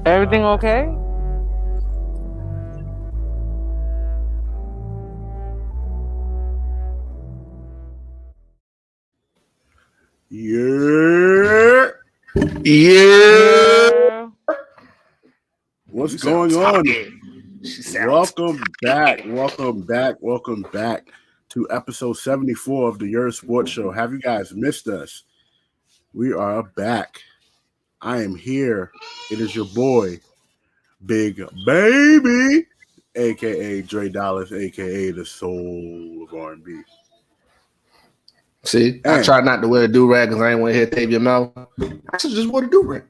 Everything okay? Yeah. What's going on? Welcome back to episode 74 of the Yerrr Sports Show. Have you guys missed us? We are back. I am here. It is your boy, Big Baby, a.k.a. Dre Dollars, a.k.a. the soul of R&B. See, I tried not to wear a do-rag because I ain't want to hear Tavia mouth. I should just wear a do-rag.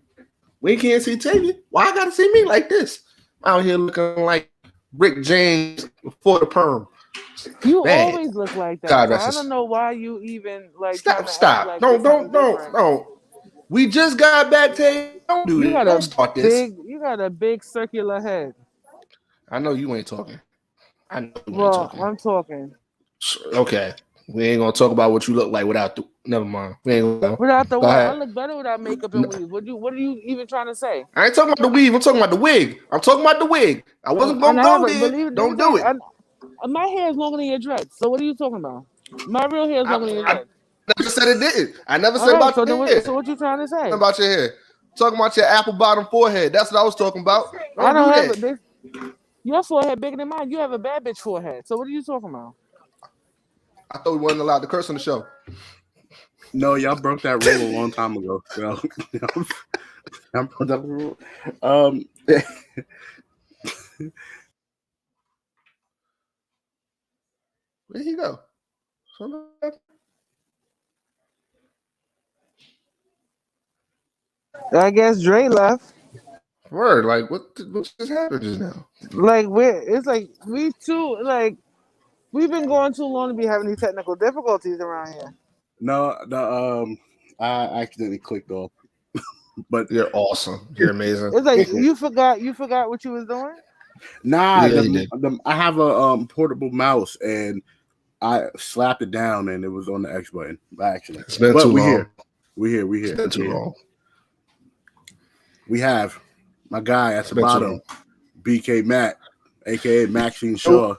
We can't see Tavia. Why I gotta see me like this? Out here looking like Rick James before the perm. You always look like that. God, so I don't know why you even like. Stop. Like Don't. We just got back, Tavia. Don't do this. Don't start this. You got a big circular head. I know you ain't talking. I'm talking. Okay. We ain't gonna talk about what you look like without the. Never mind. We ain't gonna. Without the what? I look better without makeup and weave. What are you even trying to say? I ain't talking about the weave. I'm talking about the wig. I wasn't gonna go there. Don't do it. My hair is longer than your dreads. So what are you talking about? My real hair is longer than your dreads. I never said it didn't. I never said about your hair. So what you trying to say? About your hair. Talking about your apple bottom forehead. That's what I was talking about. I don't have it. Your forehead bigger than mine. You have a bad bitch forehead. So what are you talking about? I thought we wasn't allowed to curse on the show. No, y'all broke that rule a long time ago. So, y'all broke that rule. Where'd he go? I guess Dre left. Word, like what just happened just now? Like we too like. We've been going too long to be having these technical difficulties around here. No, I accidentally clicked off. But you're awesome. You're amazing. It's like you forgot what you was doing? Nah, I have a portable mouse and I slapped it down and it was on the X button by accident. It's been too long. We're here. It's been too long. We have my guy at the bottom, BK Matt, aka Maxine Shaw.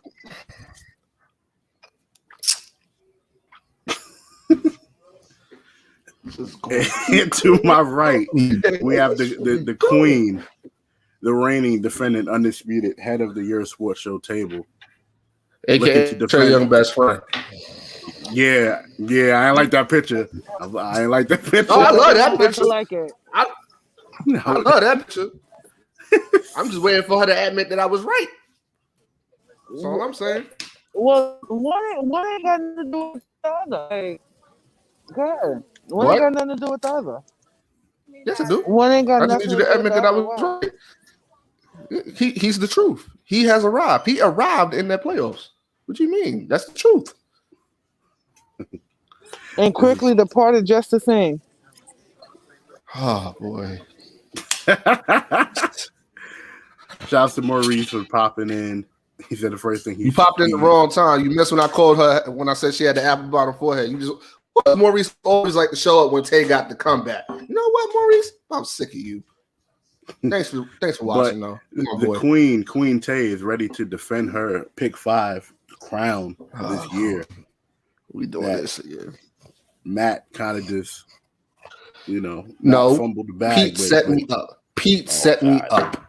And to my right, we have the queen, the reigning, defending, undisputed head of the Yerrr Sports Show table. AKA Trey Young best friend. Yeah, I ain't like that picture. I ain't like that picture. Oh, I love that picture. I like it. I love that picture. I'm just waiting for her to admit that I was right. That's all I'm saying. Well, one ain't got nothing to do with the other. Like, good. One ain't got nothing to do with the other. Yes, I do. One ain't got nothing to do with the other. I just need you to admit that I was right. He's the truth. He has arrived. He arrived in that playoffs. What do you mean? That's the truth. And quickly departed just the same. Oh boy. Shouts to Maurice for popping in. He said the first thing you popped in the wrong time. You missed when I called her when I said she had the apple bottom forehead. Maurice always like to show up when Tay got the comeback. You know what, Maurice? I'm sick of you. Thanks for watching, though. The Queen Tay, is ready to defend her pick 5 crown this year. We doing this again. Matt kind of just, fumbled the bag. Pete set me up. Set me up.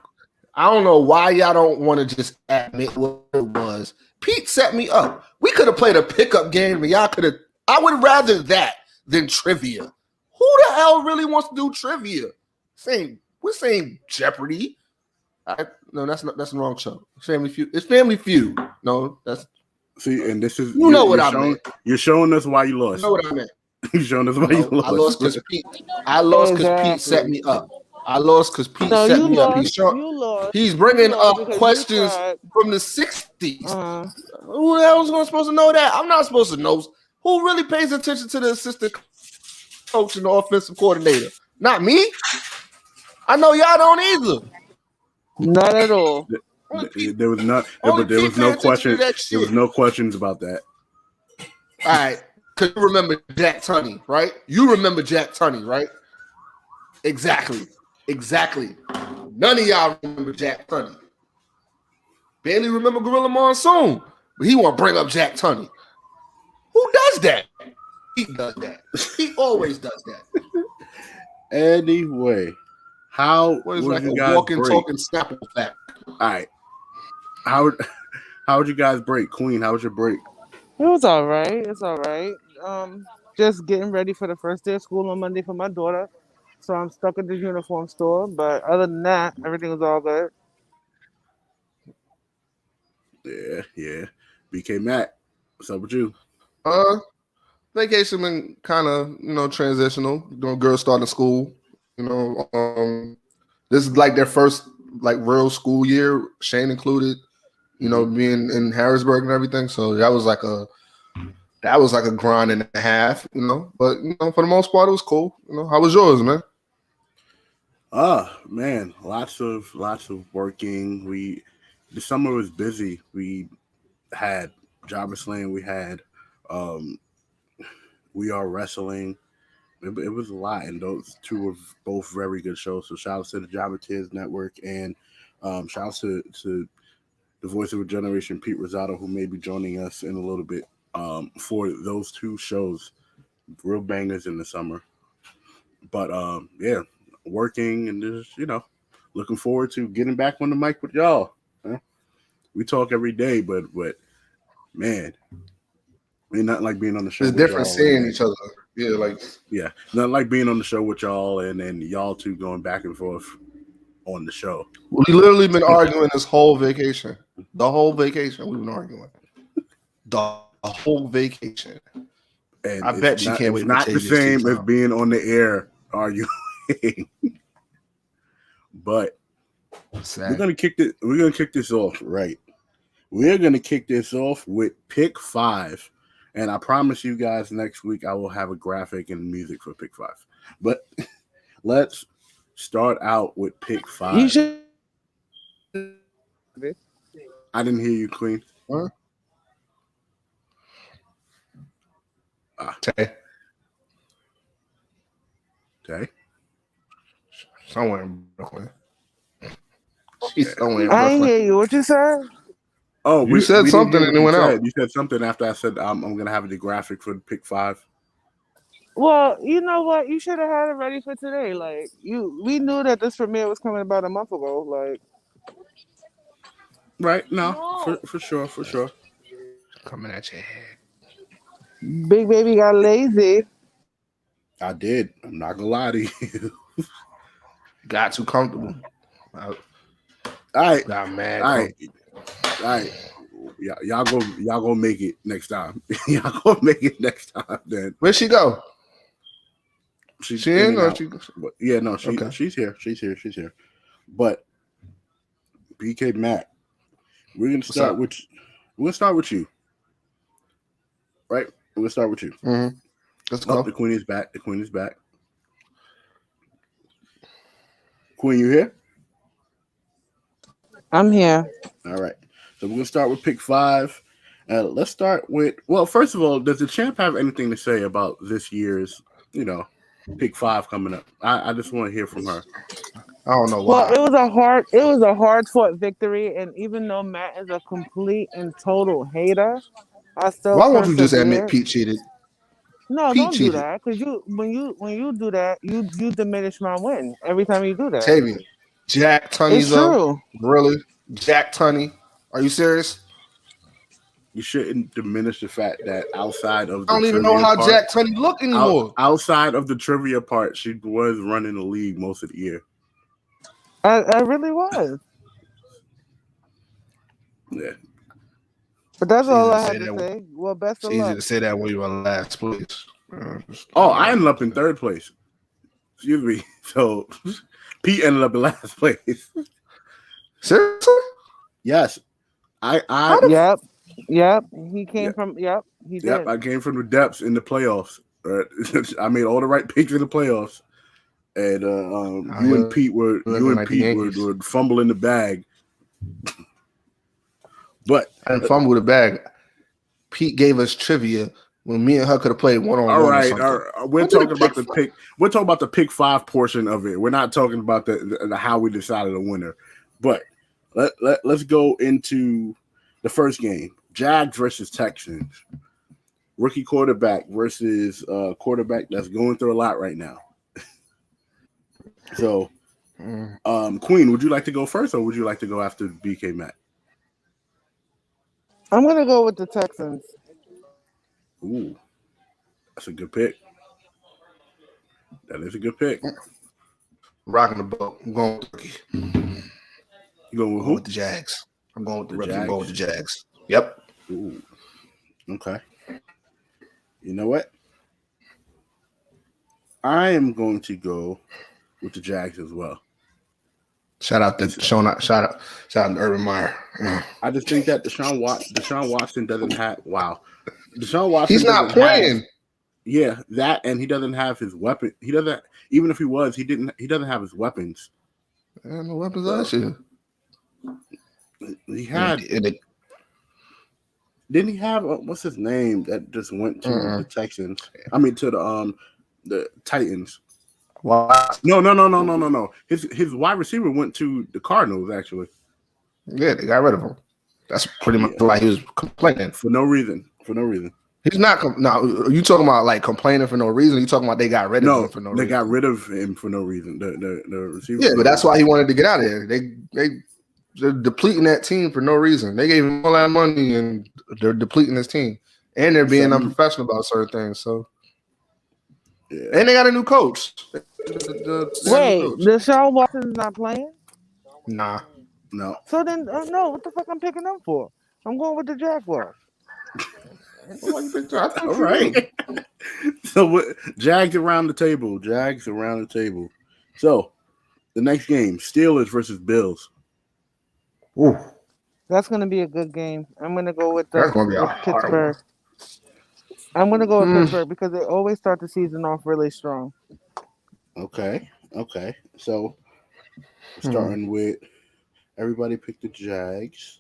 I don't know why y'all don't want to just admit what it was. Pete set me up. We could have played a pickup game, and y'all could have. I would rather that than trivia. Who the hell really wants to do trivia? We're saying Jeopardy. No, that's the wrong show. Family Feud. It's Family Feud. No, that's. See, and this is what I meant. You're showing us why you lost. You know what I meant. You're showing us why you lost. I lost because Pete set me up. I lost because Pete set me up. He's bringing up questions from the 60s. Who the hell is supposed to know that? I'm not supposed to know. Who really pays attention to the assistant coach and the offensive coordinator? Not me. I know y'all don't either. Not at all. There was no question. There was no questions about that. All right, because you remember Jack Tunney, right? You remember Jack Tunney, right? Exactly. None of y'all remember Jack Tunney. Barely remember Gorilla Monsoon, but he want to bring up Jack Tunney. Who does that? He does that. He always does that. Anyway, how What is would like you a guys walking, break? talking Snapple fact? All right. How would you guys break? Queen, how was your break? It was all right. It's all right. Just getting ready for the first day of school on Monday for my daughter. So I'm stuck at the uniform store. But other than that, everything was all good. Yeah. BK Mac, what's up with you? Vacation been kind of transitional. Girls starting school. This is like their first like real school year. Shane included. Being in Harrisburg and everything. So that was like a grind and a half. But for the most part, it was cool. How was yours, man? Man, lots of working. The summer was busy. We had Jobber Slaying. We had We Are Wrestling. It was a lot, and those two were both very good shows. So shout out to the Jobber Tears Network, and shout out to the voice of a generation, Pete Rosado, who may be joining us in a little bit for those two shows. Real bangers in the summer. But yeah, working and just looking forward to getting back on the mic with y'all. We talk every day, but man, it's not like being on the show. It's different seeing each other. Yeah, not like being on the show with y'all and then y'all two going back and forth on the show. We literally been arguing this whole vacation. The whole vacation we've been arguing. The whole vacation. And I bet she can't wait. It's not the same as being on the air arguing. But we're gonna kick this off right. We're gonna kick this off with pick 5. And I promise you guys next week I will have a graphic and music for pick 5. But let's start out with pick 5. You should. I didn't hear you, Queen. Huh? Tay. Somewhere in Brooklyn. She's somewhere in Brooklyn. I didn't hear you. What you said? Oh, you said something and it went out. You said something after I said I'm going to have the graphic for pick 5. Well, you know what? You should have had it ready for today. Like we knew that this premiere was coming about a month ago. Like, right? No. For sure. Coming at your head. Big Baby got lazy. I did. I'm not gonna lie to you. Got too comfortable. All right. Got mad. All right. Y'all go make it next time. Y'all go make it next time. Then where'd she go? She's in or yeah, no, she's here. She's here. But BK Mac, we're gonna start with you. Right? We're gonna start with you. Mm-hmm. Let's go. The Queen is back. Queen, you here? I'm here. All right. So we're gonna start with pick 5. Let's start with. Well, first of all, does the champ have anything to say about this year's, pick 5 coming up? I just want to hear from her. I don't know why. Well, it was a hard fought victory, and even though Matt is a complete and total hater, I still. Why won't you just admit Pete cheated? No, don't do that. Because when you do that, you diminish my win every time you do that. Tavian, Jack Tunney. It's true. Really, Jack Tunney? Are you serious? You shouldn't diminish the fact that outside of the I don't even know how Jack Tunney look anymore. Outside of the trivia part, she was running the league most of the year. I really was. Yeah. But that's all I had to say. Well, best of luck. It's easy to say that when you were last place. I ended up in 3rd place. Excuse me. So Pete ended up in last place. Seriously? Yes. Yep. He came from. Yep. He did. Yep. I came from the depths in the playoffs. I made all the right picks in the playoffs, and you and Pete were fumbling the bag. But I didn't fumble the bag. Pete gave us trivia when me and her could have played one on one. All or right, something. we're talking about the pick. We're talking about the pick 5 portion of it. We're not talking about the how we decided a winner. But let's go into the first game: Jags versus Texans. Rookie quarterback versus quarterback that's going through a lot right now. So, Queen, would you like to go first, or would you like to go after BK Matt? I'm gonna go with the Texans. Ooh, that's a good pick. That is a good pick. Rocking the boat. I'm going with the rookie. You going with I'm who? with the Jags. I'm going with the rookie. Jags? I'm going with the Jags. Yep. Ooh. Okay. You know what? I am going to go with the Jags as well. Shout out to shout out to Urban Meyer. I just think that Deshaun Watson doesn't have Deshaun Watson. He's not playing. That, and he doesn't have his weapon. He doesn't. Even if he was, he doesn't have his weapons. No weapons last year. He had. Didn't he have what's his name that just went to the Texans? I mean, to the Titans. Wow. No. His wide receiver went to the Cardinals, actually. Yeah, they got rid of him. That's pretty much why he was complaining. For no reason. He's not. No, you talking about like complaining for no reason? You talking about they got rid of him for no reason? They got rid of him for no reason. The receiver. Yeah, but that's why he wanted to get out of there. They're depleting that team for no reason. They gave him all that money and they're depleting his team. And they're being unprofessional about certain things. So, yeah. And they got a new coach. Wait, Deshaun Watson's not playing? Nah. No. So then, no, what the fuck I'm picking them for? I'm going with the Jaguars. All right. So Jags around the table. So the next game, Steelers versus Bills. Ooh. That's going to be a good game. I'm going to go with Pittsburgh. I'm going to go with Pittsburgh because they always start the season off really strong. Okay. So starting with everybody picked the Jags.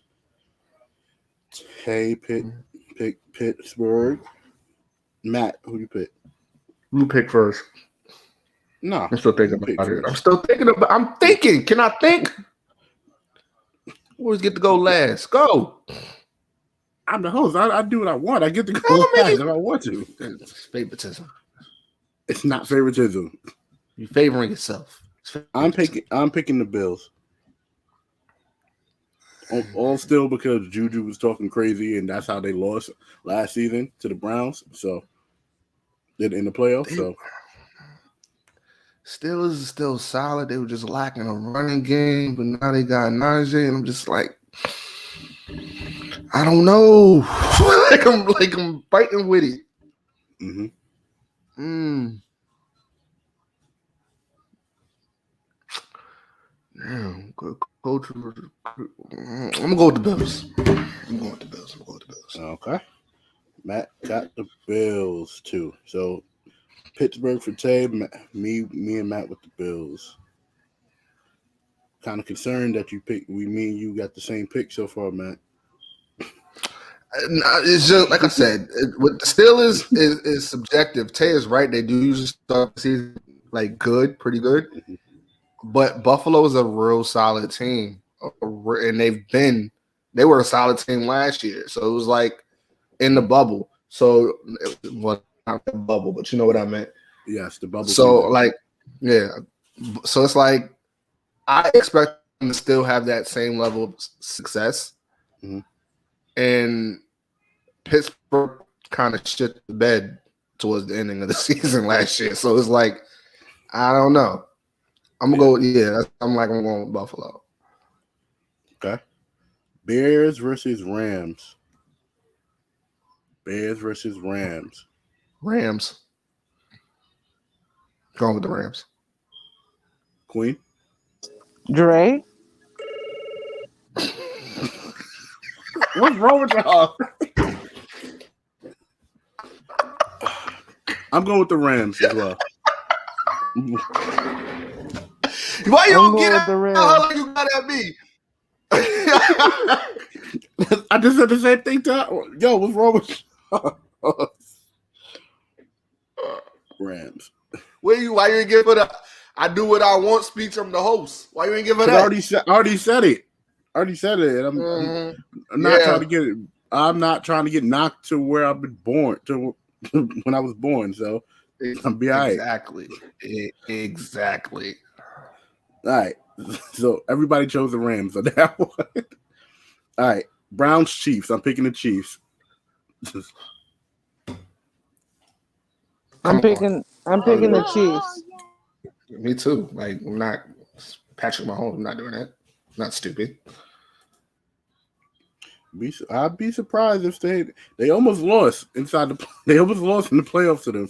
Hey, pick Pittsburgh. Matt, who you pick? You pick first. No. I'm still thinking about it. I'm thinking. Can I think? Always get to go last. Go. I'm the host. I do what I want. I get to go last if I want to. It's favoritism. It's not favoritism. You're favoring yourself. I'm picking the Bills. All still because Juju was talking crazy, and that's how they lost last season to the Browns. So did in the playoffs. So Steelers is still solid. They were just lacking a running game, but now they got Najee, and I'm just like, I don't know. like I'm fighting with it. Damn, I'm gonna go with the Bills. Okay. Matt got the Bills too. So Pittsburgh for Tay, me and Matt with the Bills. Kind of concerned that me and you got the same pick so far, Matt. It's just like I said, what the Steelers is subjective. Tay is right; they do usually start the season like pretty good. But Buffalo is a real solid team, and they were a solid team last year. So it was like in the bubble. So well, not the bubble, but you know what I meant. Yes, the bubble. So so it's like I expect them to still have that same level of success. And Pittsburgh kind of shit the bed towards the ending of the season last year. So it's like, I don't know. I'm going to I'm going with Buffalo. Okay. Bears versus Rams. Rams. Going with the Rams. Queen? Dre? What's wrong with y'all? I'm going with the Rams as well. Why you don't get out? How long you got at me? I just said the same thing to her. Yo, what's wrong with y'all? Rams. Why you ain't give her the I do what I want speech from the host? Why you ain't give her that? I already said it. And I'm not trying to get it. I'm not trying to get knocked to where I've been born to when I was born. So I'll be all right. Exactly. All right. So everybody chose the Rams on that one. All right. Browns Chiefs. I'm picking the Chiefs. I'm picking the Chiefs. Me too. Like, I'm not Patrick Mahomes. I'm not doing that. I'm not stupid. I'd be surprised if they almost lost they almost lost in the playoffs to them.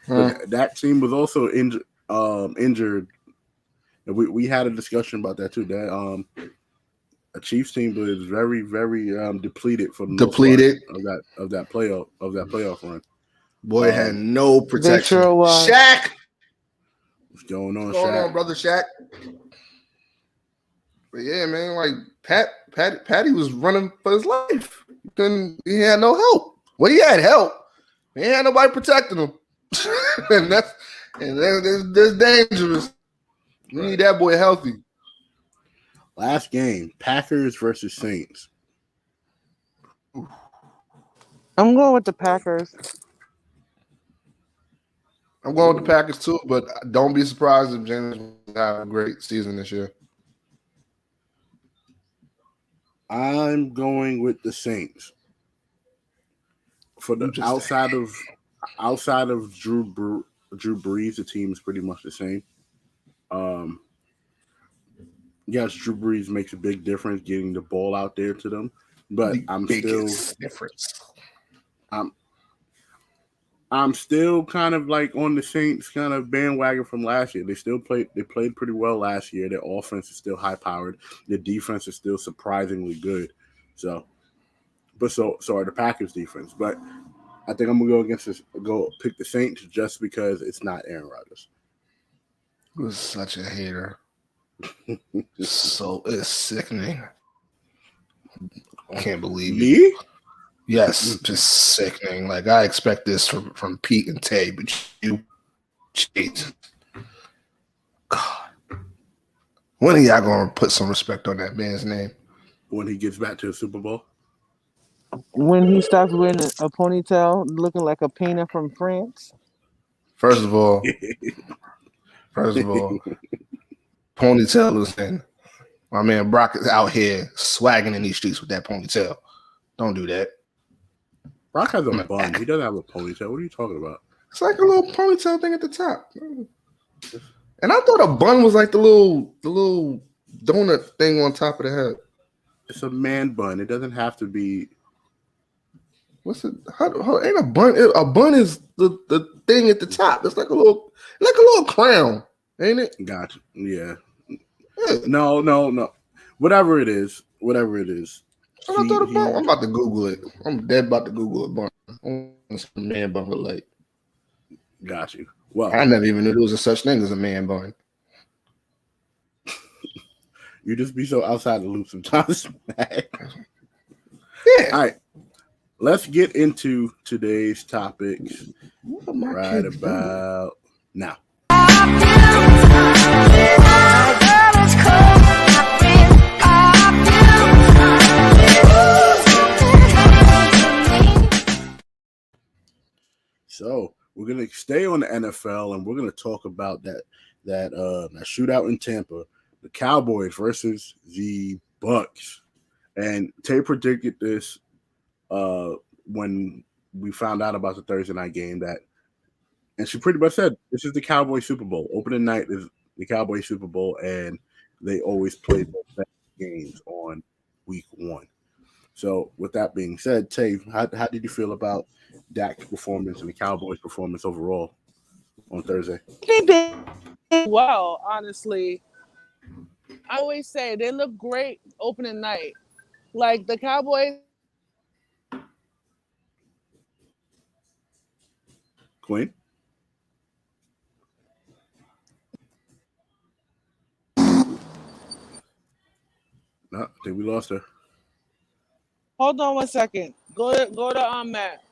But that team was also injured. And we had a discussion about that too. That a Chiefs team was very, very depleted for the most part of that playoff run. Boy had no protection. Sure was. Shaq. What's going on, What's going on, brother Shaq? But yeah, man, like Patty was running for his life. He had no help. Well, he had help. He had nobody protecting him. and that's dangerous. You need that boy healthy. Last game, Packers versus Saints. I'm going with the Packers. I'm going with the Packers too, but don't be surprised if James have a great season this year. I'm going with the Saints. For the outside of Drew Brees, the team is pretty much the same. Yes, Drew Brees makes a big difference getting the ball out there to them, but I'm still kind of like on the Saints kind of bandwagon from last year. They played pretty well last year. Their offense is still high powered. Their defense is still surprisingly good. So are the Packers defense. But I think I'm gonna go pick the Saints just because it's not Aaron Rodgers. He was such a hater. So it's sickening. I can't believe me. Yes, just sickening. Like, I expect this from Pete and Tay, but you cheat. God. When are y'all gonna put some respect on that man's name? When he gets back to the Super Bowl. When he stops wearing a ponytail, looking like a painter from France. First of all, ponytail is in. My man Brock is out here swagging in these streets with that ponytail. Don't do that. Brock has a bun. He doesn't have a ponytail. What are you talking about? It's like a little ponytail thing at the top. And I thought a bun was like the little donut thing on top of the head. It's a man bun. It doesn't have to be. What's it? How ain't a bun? A bun is the thing at the top. It's like a little crown, ain't it? Gotcha. Yeah. No. Whatever it is. I'm about to Google it. I'm dead about to Google a bun. What's a man bun look like? Got you. Well, I never even knew there was a such thing as a man bun. You just be so outside the loop sometimes. Yeah. All right. Let's get into today's topics right about now. So we're gonna stay on the NFL, and we're gonna talk about that shootout in Tampa, the Cowboys versus the Bucks. And Tay predicted this when we found out about the Thursday night game and she pretty much said this is the Cowboys Super Bowl. Opening night is the Cowboys Super Bowl, and they always play the best games on week one. So with that being said, Tay, how did you feel about Dak's performance and the Cowboys' performance overall on Thursday? I think they did well, honestly. I always say they look great opening night. Like the Cowboys. Queen? No, I think we lost her. Hold on 1 second. Go to Matt.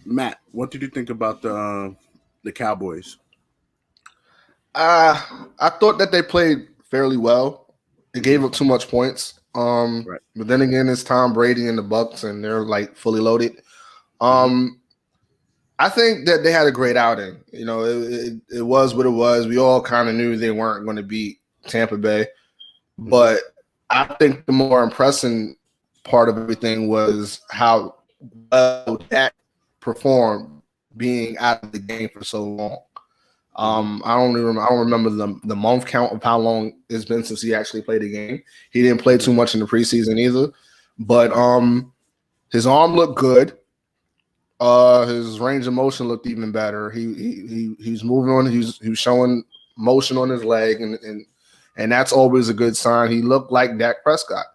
Matt, what did you think about the Cowboys? I thought that they played fairly well. They gave up too much points. Right. But then again, it's Tom Brady and the Bucks, and they're like fully loaded. I think that they had a great outing. You know, it was what it was. We all kind of knew they weren't going to beat Tampa Bay, but I think the more impressive part of everything was how well Dak performed being out of the game for so long. I don't remember the month count of how long it's been since he actually played a game. He didn't play too much in the preseason either, but his arm looked good. His range of motion looked even better. He's moving on. He was showing motion on his leg, and that's always a good sign. He looked like Dak Prescott.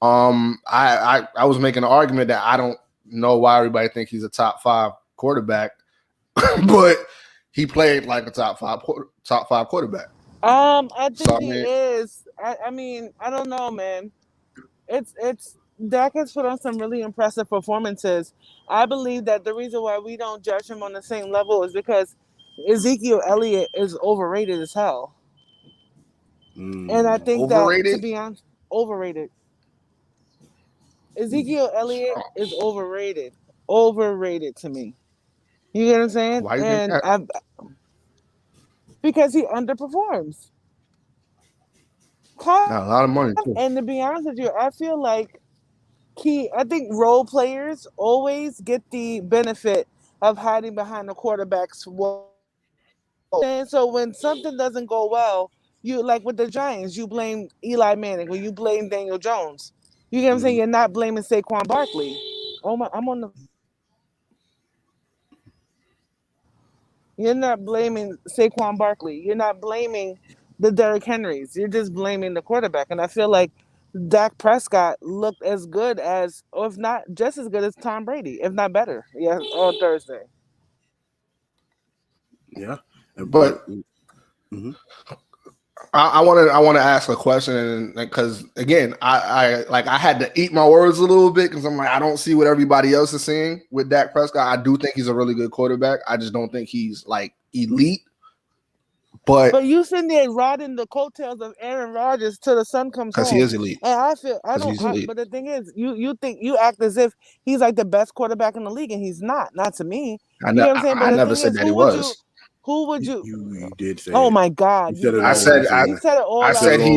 I was making an argument that I don't know why everybody think he's a top 5 quarterback, but he played like a top five quarterback. I think he is. I mean, I don't know, man. It's Dak has put on some really impressive performances. I believe that the reason why we don't judge him on the same level is because Ezekiel Elliott is overrated as hell. And I think Overrated? that, to be honest, overrated. Ezekiel Elliott is overrated. Overrated to me. You get what I'm saying? Why you think that? Because he underperforms. Not a lot of money too. And to be honest with you, I feel like I think role players always get the benefit of hiding behind the quarterback's wall. And so when something doesn't go well, you like with the Giants, you blame Eli Manning or you blame Daniel Jones. You get what I'm saying? You're not blaming Saquon Barkley. Oh my, I'm on the. You're not blaming Saquon Barkley. You're not blaming the Derrick Henrys. You're just blaming the quarterback. And I feel like Dak Prescott looked as good as, or if not just as good as Tom Brady, if not better. Yeah, on Thursday. Yeah, but I want to ask a question, because again, I had to eat my words a little bit because I'm like, I don't see what everybody else is seeing with Dak Prescott. I do think he's a really good quarterback. I just don't think he's like elite. But you sitting there riding the coattails of Aaron Rodgers till the sun comes home. Because he is elite. And but the thing is, you think you act as if he's like the best quarterback in the league, and he's not. Not to me. You know what I'm saying? But I never said that he was. Who would you? You did say. Oh my God! You said it all I said last all. I said year.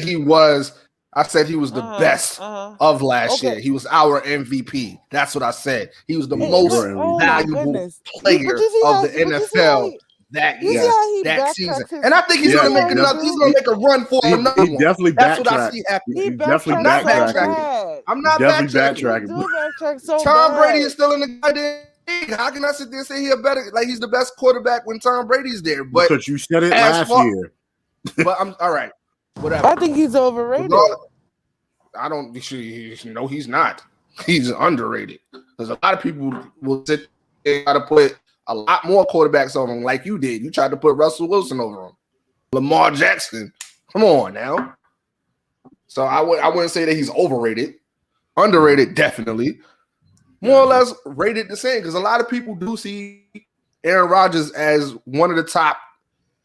he was. I said he was the best of last year. He was our MVP. That's what I said. He was the most valuable player of the NFL that year, that season. And I think he's going to make another. He's going to make a run for another one. Definitely That's what I see happening. He definitely backtracking. I'm not backtracking. Tom Brady is still in the goddamn. How can I sit there and say he's the best quarterback when Tom Brady's there? But because you said it last year. But I'm all right. Whatever. I think he's overrated. I don't. No, he's not. He's underrated because a lot of people will sit there and try to put a lot more quarterbacks over him, like you did. You tried to put Russell Wilson over him, Lamar Jackson. Come on now. So I wouldn't say that he's overrated. Underrated, definitely. More or less rated the same, because a lot of people do see Aaron Rodgers as one of the top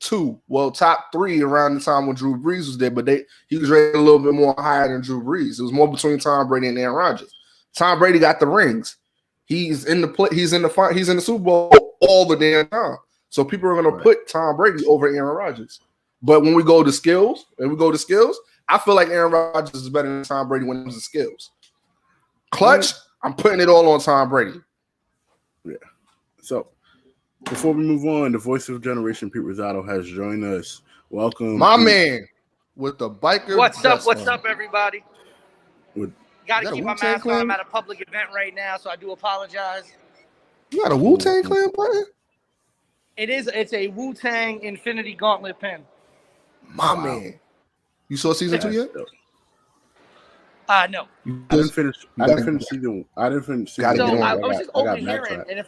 2, top 3 around the time when Drew Brees was there, but he was rated a little bit more higher than Drew Brees. It was more between Tom Brady and Aaron Rodgers. Tom Brady got the rings. He's in the Super Bowl all the damn time. So people are going to put Tom Brady over Aaron Rodgers. But when we go to skills, I feel like Aaron Rodgers is better than Tom Brady when it comes to skills. Clutch, I'm putting it all on Tom Brady. Yeah. So before we move on, the voice of generation, Pete Rosado, has joined us. Welcome, my man, with the biker. What's up, everybody? Got to keep my mask on. I'm at a public event right now, so I do apologize. You got a Wu-Tang Clan button? It's a Wu-Tang Infinity Gauntlet pin. My man. You saw season 2 yet? No. I didn't finish season. I didn't finish season. So I one. was just I got overhearing, and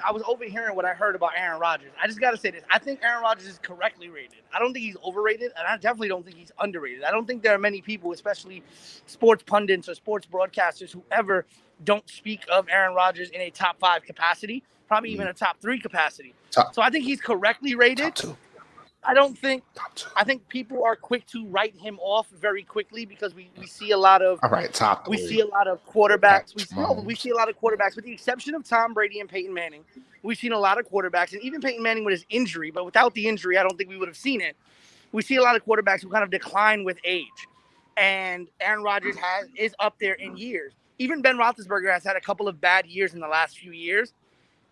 I was overhearing what I heard about Aaron Rodgers. I just got to say this: I think Aaron Rodgers is correctly rated. I don't think he's overrated, and I definitely don't think he's underrated. I don't think there are many people, especially sports pundits or sports broadcasters, who ever don't speak of Aaron Rodgers in a top 5 capacity, probably even a top 3 capacity. So I think he's correctly rated. Top 2. I think people are quick to write him off very quickly because we see a lot of top 3. We see a lot of quarterbacks. We see a lot of quarterbacks, with the exception of Tom Brady and Peyton Manning. We've seen a lot of quarterbacks, and even Peyton Manning with his injury, but without the injury, I don't think we would have seen it. We see a lot of quarterbacks who kind of decline with age, and Aaron Rodgers is up there in years. Even Ben Roethlisberger has had a couple of bad years in the last few years.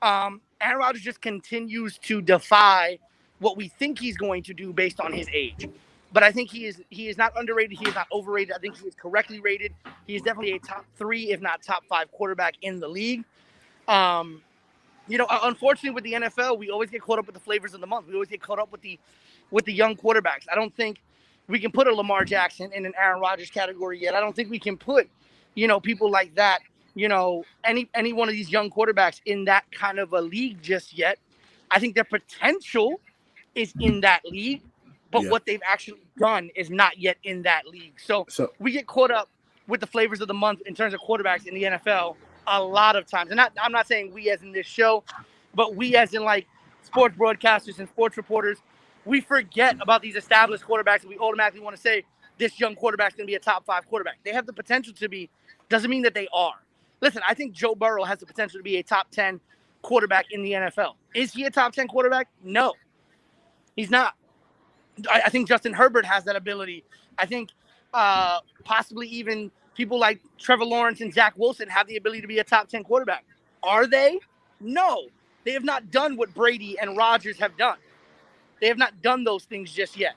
Aaron Rodgers just continues to defy what we think he's going to do based on his age. But I think he is not underrated. He is not overrated. I think he is correctly rated. He is definitely a top 3, if not top 5 quarterback in the league. Unfortunately with the NFL, we always get caught up with the flavors of the month. We always get caught up with the young quarterbacks. I don't think we can put a Lamar Jackson in an Aaron Rodgers category yet. I don't think we can put, people like that, any one of these young quarterbacks in that kind of a league just yet. I think their potential is in that league, but what they've actually done is not yet in that league. So we get caught up with the flavors of the month in terms of quarterbacks in the NFL a lot of times. And I'm not saying we as in this show, but we as in like sports broadcasters and sports reporters, we forget about these established quarterbacks and we automatically want to say this young quarterback's going to be a top 5 quarterback. They have the potential to be, doesn't mean that they are. Listen, I think Joe Burrow has the potential to be a top 10 quarterback in the NFL. Is he a top 10 quarterback? No, he's not. I think Justin Herbert has that ability. I think possibly even people like Trevor Lawrence and Zach Wilson have the ability to be a top 10 quarterback. Are they? No. They have not done what Brady and Rodgers have done. They have not done those things just yet.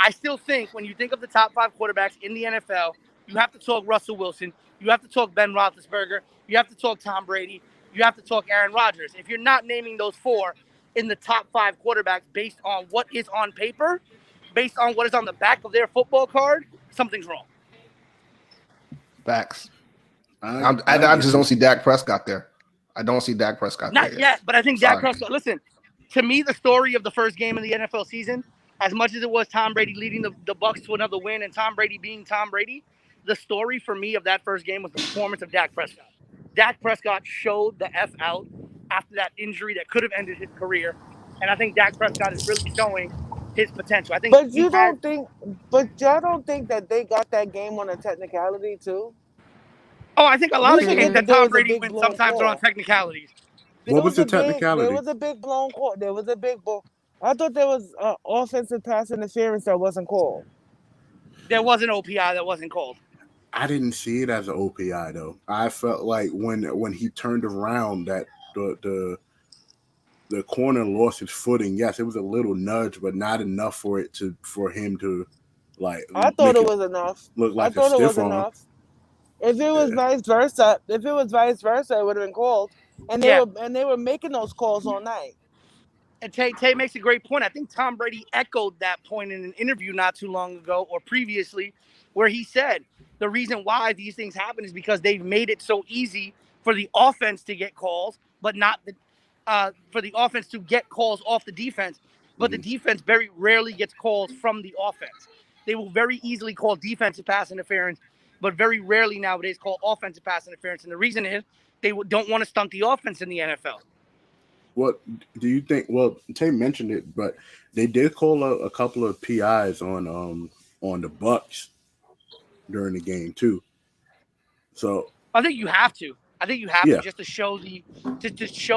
I still think when you think of the top 5 quarterbacks in the NFL, you have to talk Russell Wilson. You have to talk Ben Roethlisberger. You have to talk Tom Brady. You have to talk Aaron Rodgers. If you're not naming those 4 in the top 5 quarterbacks based on what is on paper, based on what is on the back of their football card, something's wrong. Facts. I just don't see Dak Prescott there. I don't see Dak Prescott there. Not yet, but I think Dak Prescott, listen, to me, the story of the first game in the NFL season, as much as it was Tom Brady leading the Bucks to another win and Tom Brady being Tom Brady, the story for me of that first game was the performance of Dak Prescott. Dak Prescott showed the F out after that injury that could have ended his career. And I think Dak Prescott is really showing his potential. I think y'all don't think that they got that game on a technicality too? Oh, I think a lot of games that Tom Brady wins sometimes are on technicalities. What was the technicality? There was a big blown call. There was a big ball. I thought there was offensive pass interference that wasn't called. There was an OPI that wasn't called. I didn't see it as an OPI though. I felt like when he turned around that the corner lost his footing. Yes, it was a little nudge, but not enough for him to like. I thought it was enough. Look like I thought a it was stiff arm. enough. If it was vice versa, it would have been called. And they were making those calls all night. And Tay makes a great point. I think Tom Brady echoed that point in an interview not too long ago or previously, where he said the reason why these things happen is because they've made it so easy for the offense to get calls, but not for the offense to get calls off the defense. But the defense very rarely gets calls from the offense. They will very easily call defensive pass interference, but very rarely nowadays call offensive pass interference. And the reason is they don't want to stunt the offense in the NFL. What do you think? Well, Tay mentioned it, but they did call a couple of PIs on the Bucks during the game too. So I think you have to. To just to show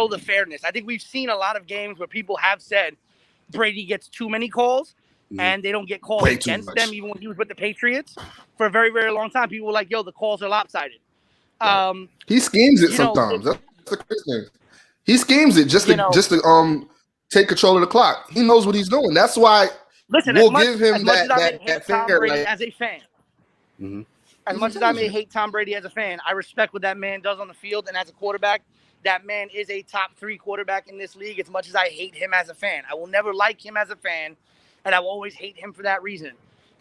the fairness. I think we've seen a lot of games where people have said Brady gets too many calls and they don't get calls against them, even when he was with the Patriots for a very, very long time. People were like, "Yo, the calls are lopsided." He schemes it sometimes. That's the crazy thing. He schemes it just to take control of the clock. He knows what he's doing. That's why we'll give him that fair as a fan. Mm-hmm. As much as I may hate Tom Brady as a fan, I respect what that man does on the field. And as a quarterback, that man is a top 3 quarterback in this league. As much as I hate him as a fan, I will never like him as a fan, and I will always hate him for that reason.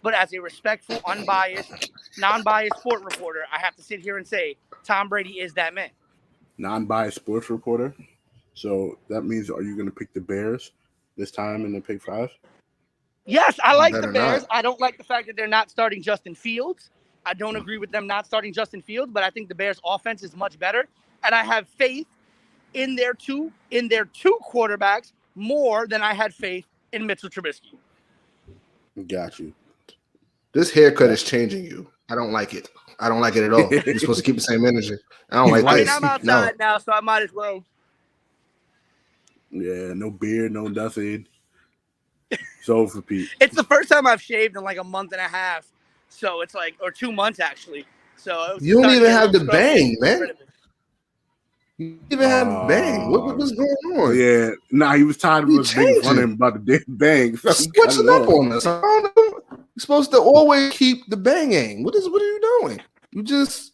But as a respectful, unbiased, non-biased sport reporter, I have to sit here and say Tom Brady is that man. Non-biased sports reporter. So that means, are you going to pick the Bears this time in the Pick 5? Yes, I like the Better Bears. not. I don't like the fact that they're not starting Justin Fields. I don't agree with them not starting Justin Fields, but I think the Bears' offense is much better, and I have faith in their two quarterbacks more than I had faith in Mitchell Trubisky. Got you. This haircut is changing you. I don't like it. I don't like it at all. You're supposed to keep the same energy. I don't like I mean, this. I'm outside No. now, so I might as well. Yeah, no beard, no nothing. So for Pete. It's the first time I've shaved in like a month and a half, so it's like, or 2 months actually. So You don't even have the the bang, man. You don't even have the bang. What's going on? Yeah, he was tired of us making fun of him about the bang. So Switching up on us. I don't know. You're supposed to always keep the banging. What are you doing? You just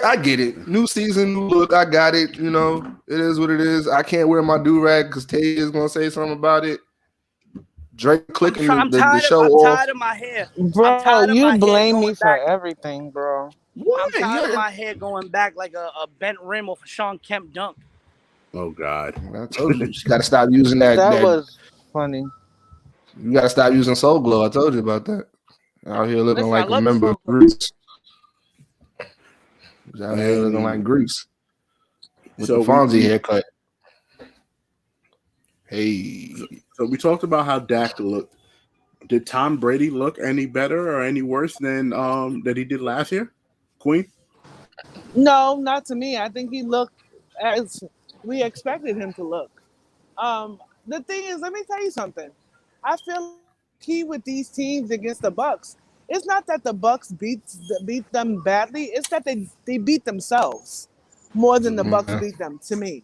I get it. New season, new look. I got it. You know, it is what it is. I can't wear my do-rag because Tay is gonna say something about it. Drake clicking the show I'm off. tired of my hair. Bro, you blame me for everything, bro. I'm tired of my hair going back like a bent rim off a Sean Kemp dunk. Oh God! I told you got to stop using that. That was funny. You got to stop using Soul Glow. I told you about that. Out here looking like a member of Greece. Out here looking like Greece with the Fonzie haircut. Hey. So we talked about how Dak looked. Did Tom Brady look any better or any worse than that he did last year? Queen? No, not to me. I think he looked as we expected him to look. The thing is, let me tell you something. I feel key with these teams against the Bucks. It's not that the Bucks beat them badly. It's that they beat themselves more than the Bucks beat them. To me,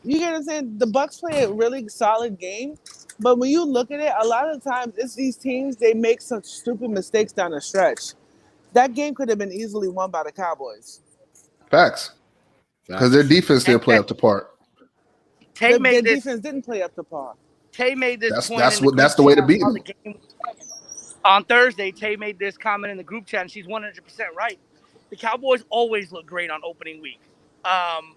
you get what I'm saying? The Bucks play a really solid game, but when you look at it, a lot of times it's these teams, they make such stupid mistakes down the stretch. That game could have been easily won by the Cowboys. Facts. Because their defense didn't play up to par. Their defense didn't play up to par. Tay made this point. That's the way to beat them. On Thursday, Tay made this comment in the group chat, and she's 100% right. The Cowboys always look great on opening week.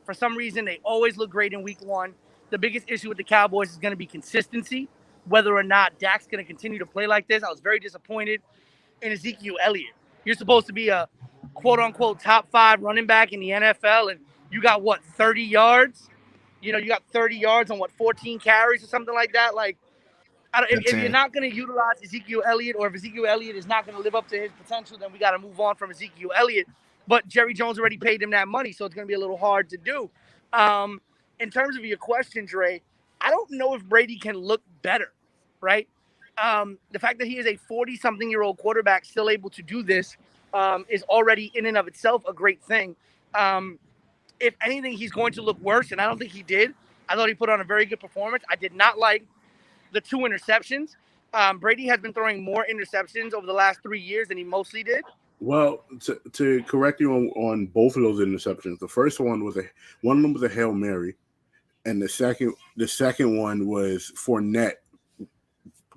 For some reason, they always look great in week one. The biggest issue with the Cowboys is going to be consistency, whether or not Dak's going to continue to play like this. I was very disappointed in Ezekiel Elliott. You're supposed to be a quote-unquote top 5 running back in the NFL, and you got, 30 yards? You got 30 yards on, 14 carries or something like that? Like, if you're not going to utilize Ezekiel Elliott, or if Ezekiel Elliott is not going to live up to his potential, then we got to move on from Ezekiel Elliott. But Jerry Jones already paid him that money, so it's going to be a little hard to do. In terms of your question, Dre, I don't know if Brady can look better, right? The fact that he is a 40-something-year-old quarterback still able to do this is already in and of itself a great thing. If anything, he's going to look worse, and I don't think he did. I thought he put on a very good performance. I did not like the 2 interceptions. Brady has been throwing more interceptions over the last 3 years than he mostly did. Well, to correct you on both of those interceptions, the first one was one of them was a Hail Mary, and the second one was Fournette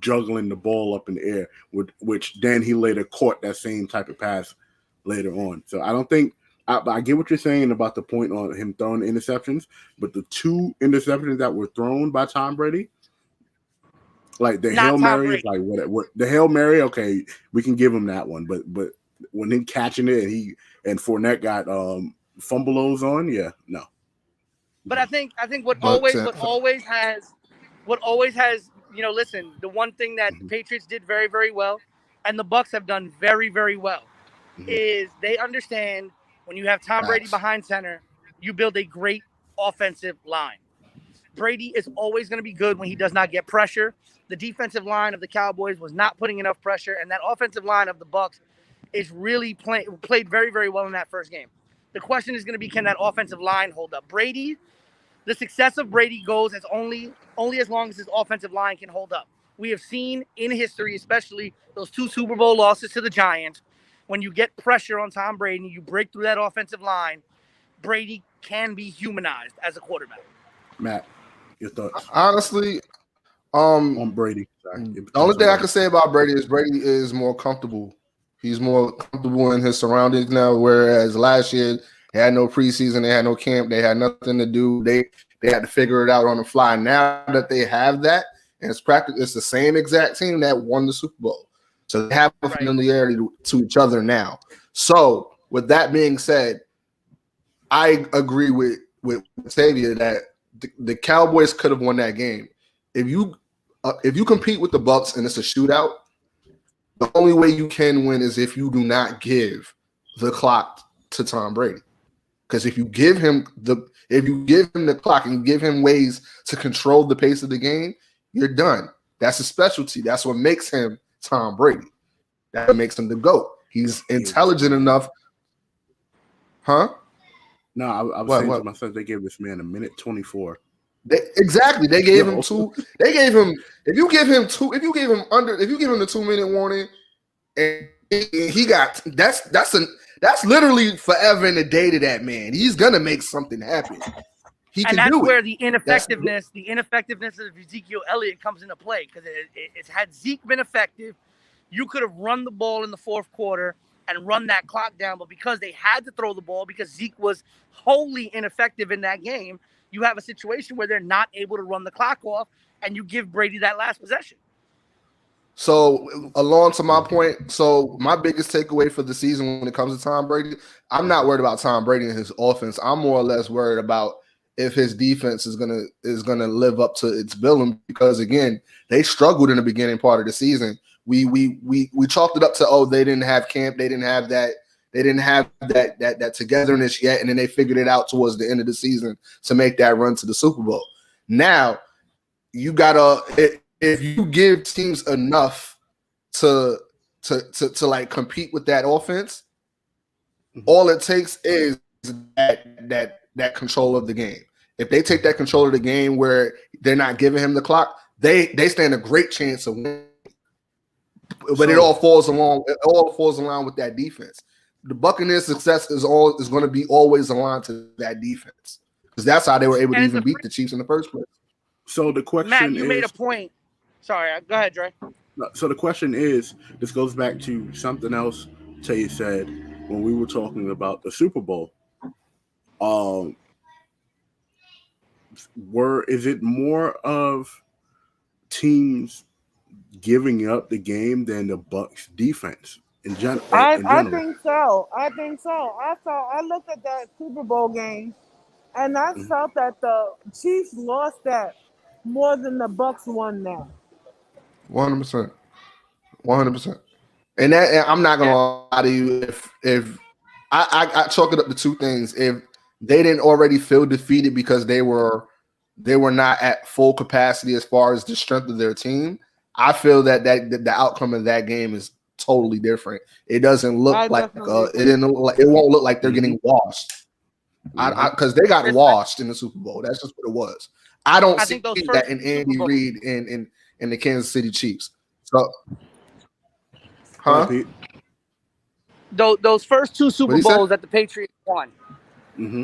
juggling the ball up in the air, which then he later caught that same type of pass later on. So I don't think I get what you're saying about the point on him throwing interceptions, but the 2 interceptions that were thrown by Tom Brady, like the Hail Mary, is like what the Hail Mary. Okay, we can give him that one, but when him catching it and Fournette got fumbles on, no. But I think what always has, listen, the one thing that the Patriots did very, very well, and the Bucs have done very, very well, is they understand when you have Tom Brady behind center, you build a great offensive line. Brady is always going to be good when he does not get pressure. The defensive line of the Cowboys was not putting enough pressure, and that offensive line of the Bucs is really played very, very well in that first game. The question is going to be, can that offensive line hold up? Brady, the success of Brady goes as only as long as his offensive line can hold up. We have seen in history, especially those 2 Super Bowl losses to the Giants, when you get pressure on Tom Brady and you break through that offensive line, Brady can be humanized as a quarterback. Matt, your thoughts? Honestly, on Brady. Sorry. The only thing I can say about Brady is more comfortable. He's more comfortable in his surroundings now, whereas last year they had no preseason, they had no camp, they had nothing to do. They had to figure it out on the fly. Now that they have that, and it's the same exact team that won the Super Bowl. So they have a familiarity to each other now. So with that being said, I agree with Tavia that the Cowboys could have won that game. If you compete with the Bucs and it's a shootout, the only way you can win is if you do not give the clock to Tom Brady. Because if you give him the clock and you give him ways to control the pace of the game, you're done. That's a specialty. That's what makes him Tom Brady. That makes him the GOAT. He's intelligent enough. Huh? No, I was saying to myself, they gave this man a minute 24. Exactly. They gave him two. They gave him. If you give him the 2 minute warning, and he got that's literally forever in the day to that man. He's gonna make something happen. And that's where the ineffectiveness of Ezekiel Elliott comes into play, because it's had Zeke been effective, you could have run the ball in the fourth quarter and run that clock down. But because they had to throw the ball, because Zeke was wholly ineffective in that game, you have a situation where they're not able to run the clock off, and you give Brady that last possession. So along to my point, so my biggest takeaway for the season when it comes to Tom Brady, I'm not worried about Tom Brady and his offense. I'm more or less worried about if his defense is gonna live up to its billing, because again, they struggled in the beginning part of the season. We chalked it up to they didn't have camp, they didn't have that togetherness yet, and then they figured it out towards the end of the season to make that run to the Super Bowl. Now you gotta, if you give teams enough to like compete with that offense, all it takes is that control of the game. If they take that control of the game where they're not giving him the clock, they stand a great chance of winning. But it all falls along with that defense. The Buccaneers' success is going to be always aligned to that defense, because that's how they were able to even beat the Chiefs in the first place. So the question Matt, you made a point. Sorry, go ahead, Dre. So the question is, this goes back to something else Tay said when we were talking about the Super Bowl. Is it more of teams giving up the game than the Bucs defense in general? I think so. I looked at that Super Bowl game, and I felt that the Chiefs lost that more than the Bucs won that. 100%. And I'm not gonna lie to you. If I chalk it up to two things. If they didn't already feel defeated because they were not at full capacity as far as the strength of their team, I feel that the outcome of that game is totally different. It doesn't look it won't look like they're getting washed. Because they got washed in the Super Bowl. That's just what it was. I don't see that in Andy Reid in the Kansas City Chiefs. So, Those first two Super Bowls that the Patriots won. Mm-hmm.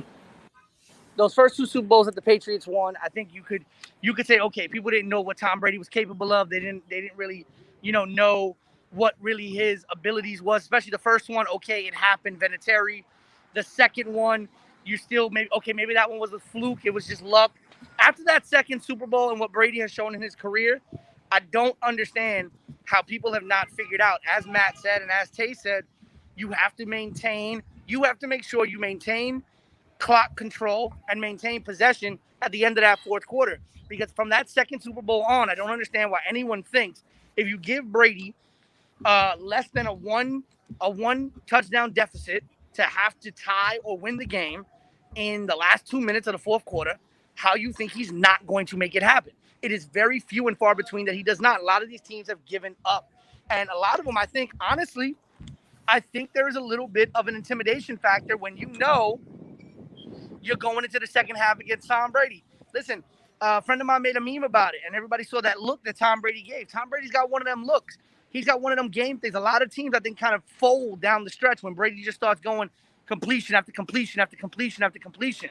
Those first two Super Bowls that the Patriots won, I think you could say, okay, people didn't know what Tom Brady was capable of. They didn't really, know what really his abilities was. Especially the first one, okay, it happened, Vinatieri. The second one, you still maybe that one was a fluke. It was just luck. After that second Super Bowl and what Brady has shown in his career, I don't understand how people have not figured out, as Matt said and as Tay said, you have to make sure you maintain clock control and maintain possession at the end of that fourth quarter. Because from that second Super Bowl on, I don't understand why anyone thinks if you give Brady less than a one touchdown deficit to have to tie or win the game in the last 2 minutes of the fourth quarter, how you think he's not going to make it happen. It is very few and far between that he does not. A lot of these teams have given up. And a lot of them, I think there is a little bit of an intimidation factor when you're going into the second half against Tom Brady. Listen, a friend of mine made a meme about it, and everybody saw that look that Tom Brady gave. Tom Brady's got one of them looks. He's got one of them game things. A lot of teams, I think, kind of fold down the stretch when Brady just starts going completion after completion after completion after completion.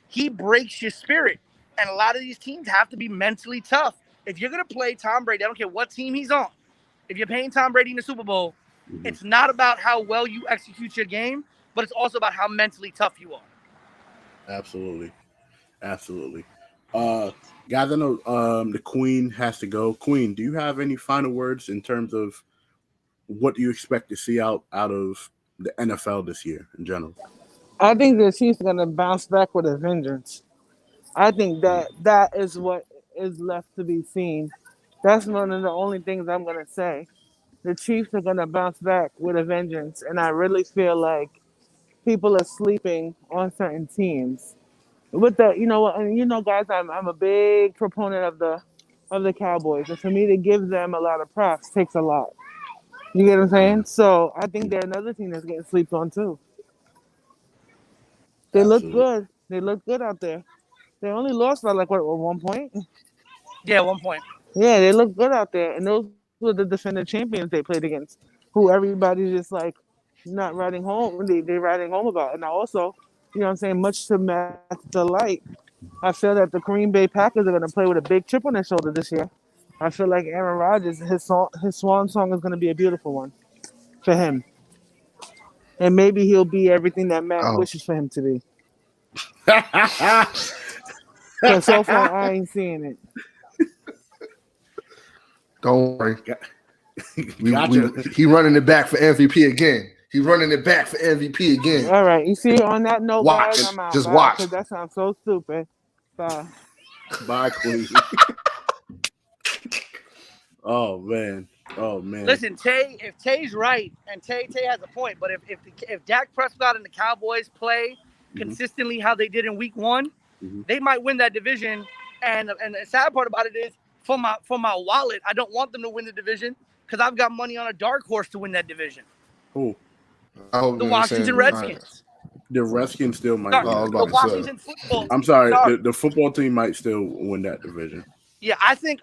He breaks your spirit. And a lot of these teams have to be mentally tough If you're going to play Tom Brady, I don't care what team he's on. If you're paying Tom Brady in the Super Bowl, it's not about how well you execute your game, but it's also about how mentally tough you are. Absolutely. Guys, I know the Queen has to go. Queen, do you have any final words in terms of what do you expect to see out of the NFL this year in general? I think the Chiefs are gonna bounce back with a vengeance. I think that is what is left to be seen. That's one of the only things I'm gonna say. The Chiefs are gonna bounce back with a vengeance, and I really feel like people are sleeping on certain teams. With the, you know what, and guys, I'm a big proponent of the Cowboys, and for me to give them a lot of props takes a lot. You get what I'm saying? So I think they're another team that's getting slept on too. They look Absolutely. good. They look good out there. They only lost by like what, 1 point? Yeah, 1 point. Yeah, they look good out there, and those were the defending champions they played against, who everybody's just like not riding home. They riding home about, and I also, what I'm saying, much to Matt's delight, I feel that the Green Bay Packers are going to play with a big chip on their shoulder this year. I feel like Aaron Rodgers, his swan song is going to be a beautiful one for him, and maybe he'll be everything that Matt Oh, wishes for him to be. Because so far I ain't seeing it. don't worry. Gotcha. He running it back for MVP again. He running it back for MVP again. All right, you see, on that note, Watch. guys, I'm out. Just Bye, watch. because that sounds so stupid. Bye. Bye, Queen. Oh man. Listen, if Tay's right, and Tay has a point, but if Dak Prescott and the Cowboys play consistently how they did in Week 1, they might win that division. And the sad part about it is, for my wallet, I don't want them to win the division because I've got money on a dark horse to win that division. Who? The Washington Redskins. The Redskins still might. Sorry, win. I was the about to say. Washington football. I'm sorry. The football team might still win that division. Yeah, I think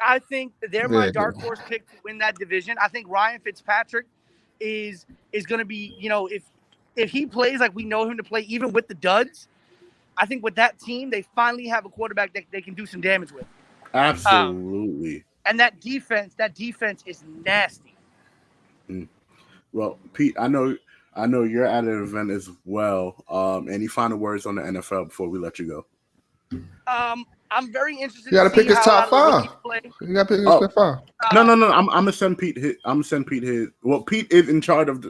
they're my dark horse pick to win that division. I think Ryan Fitzpatrick is going to be, if he plays like we know him to play, even with the duds, I think with that team, they finally have a quarterback that they can do some damage with. Absolutely. And that defense is nasty. Well, Pete, I know you're at an event as well. Any final words on the NFL before we let you go? I'm very interested. You got to pick his top 5. You got to pick his top 5. No. I'm gonna send Pete his. Well, Pete is in charge of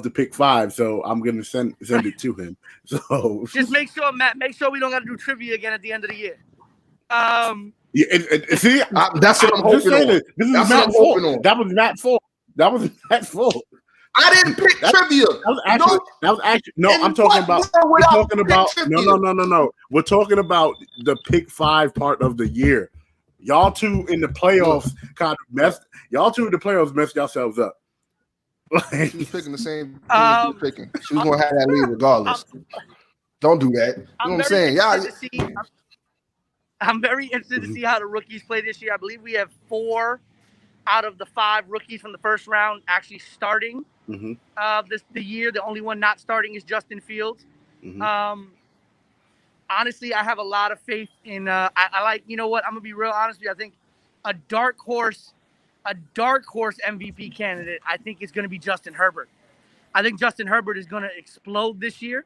the pick 5, so I'm gonna send it to him. So just make sure, Matt. Make sure we don't got to do trivia again at the end of the year. See, that's what I'm hoping on. This is Matt's fault. That was Matt's fault. I didn't pick trivia. That was actually no. I'm talking about. We're talking about no. We're talking about the pick 5 part of the year. Y'all two in the playoffs kind of messed. Y'all two in the playoffs messed yourselves up. She was picking the same. She was gonna have that lead regardless. Don't do that. You know what I'm saying? I'm very interested to see how the rookies play this year. I believe we have 4 out of the 5 rookies from the first round actually starting the year. The only one not starting is Justin Fields. Honestly, I have a lot of faith in I like, you know what, I'm gonna be real honest with you. I think a dark horse MVP candidate, I think, is gonna be Justin Herbert. I think Justin Herbert is gonna explode this year.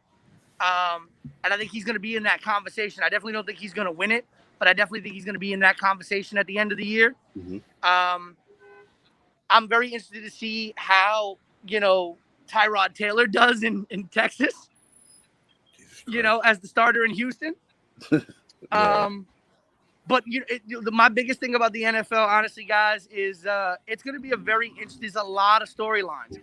And I think he's gonna be in that conversation. I definitely don't think he's gonna win it, but I definitely think he's gonna be in that conversation at the end of the year. I'm very interested to see how, Tyrod Taylor does in Texas, as the starter in Houston. But my biggest thing about the NFL, honestly, guys, is it's going to be there's a lot of storylines.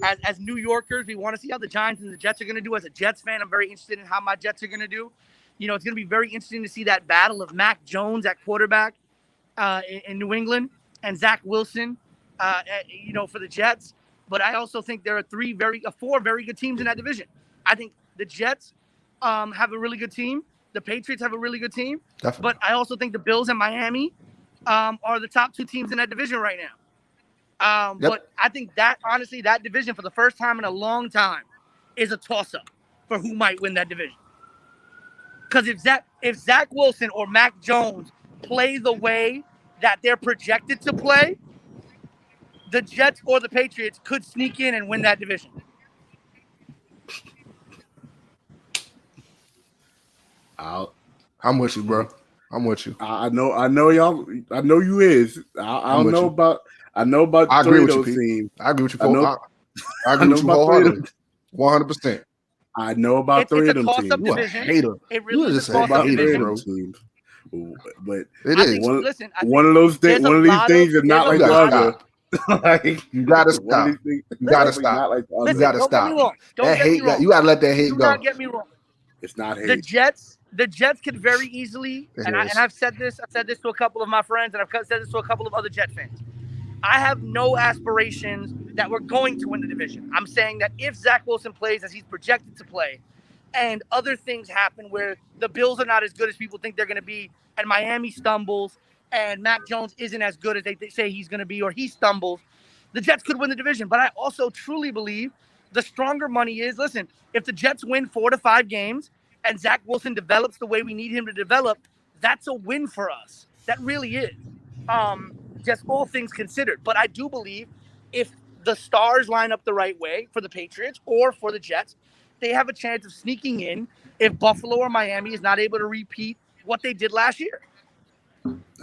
As New Yorkers, we want to see how the Giants and the Jets are going to do. As a Jets fan, I'm very interested in how my Jets are going to do. It's going to be very interesting to see that battle of Mac Jones at quarterback in New England and Zach Wilson, for the Jets. But I also think there are 4 very good teams in that division. I think the Jets have a really good team. The Patriots have a really good team. Definitely. But I also think the Bills and Miami are the top 2 teams in that division right now. But I think that, honestly, that division for the first time in a long time is a toss-up for who might win that division. Because if Zach Wilson or Mac Jones play the way that they're projected to play, the Jets or the Patriots could sneak in and win that division. I'm with you, bro. I'm with you. I know y'all. I know you is. I don't know about. I know about I three agree of with those you, teams. I agree with you. I I agree know with you about wholeheartedly. 100%. I know about three of them It's a teams. toss-up You a division. hater. It really You is just a a toss-up hater, division. bro. Teams. But It I is. think, listen, I one think of those things. there's a One of these lot things of- is not there's like a the lot other. of- Like, You gotta one of stop. these things You gotta definitely stop. not like the You other. gotta Don't stop. get me wrong. Don't That get me hate, wrong. you gotta let that hate Do go. not get me wrong. It's not The hate. Jets could very easily, It and is. I've said this to a couple of my friends, and I've said this to a couple of other Jet fans. I have no aspirations that we're going to win the division. I'm saying that if Zach Wilson plays as he's projected to play, and other things happen where the Bills are not as good as people think they're going to be, and Miami stumbles, and Mac Jones isn't as good as they say he's going to be, or he stumbles, the Jets could win the division. But I also truly believe the stronger money is, listen, if the Jets win 4 to 5 games and Zach Wilson develops the way we need him to develop, that's a win for us. That really is. Just all things considered. But I do believe if the stars line up the right way for the Patriots or for the Jets, they have a chance of sneaking in if Buffalo or Miami is not able to repeat what they did last year.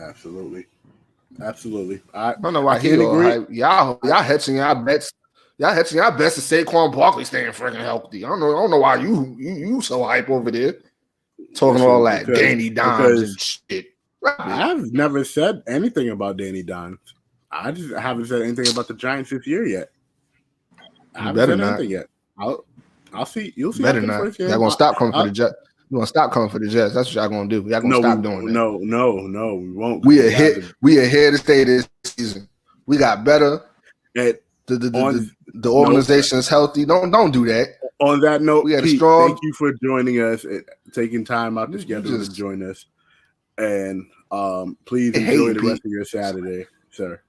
Absolutely. I don't know why he all hype. Y'all hedging y'all bets. Y'all hedging y'all bets to Saquon Barkley staying freaking healthy. I don't know why you so hype over there. Talking all that Danny Dimes and shit. I've never said anything about Danny Dimes. I just haven't said anything about the Giants this year yet. I haven't said anything yet. I'll see. You'll see. Better not. Y'all gonna stop coming for the Jets. You gonna stop coming for the Jets. That's what y'all gonna do. Y'all gonna stop doing that. No, we won't. We are here to stay this season. We got better. The organization is healthy. Don't do that. On that note, we had Pete, a strong. Thank you for joining us, taking time out the schedule to join us, and please enjoy the rest of your Saturday, sir.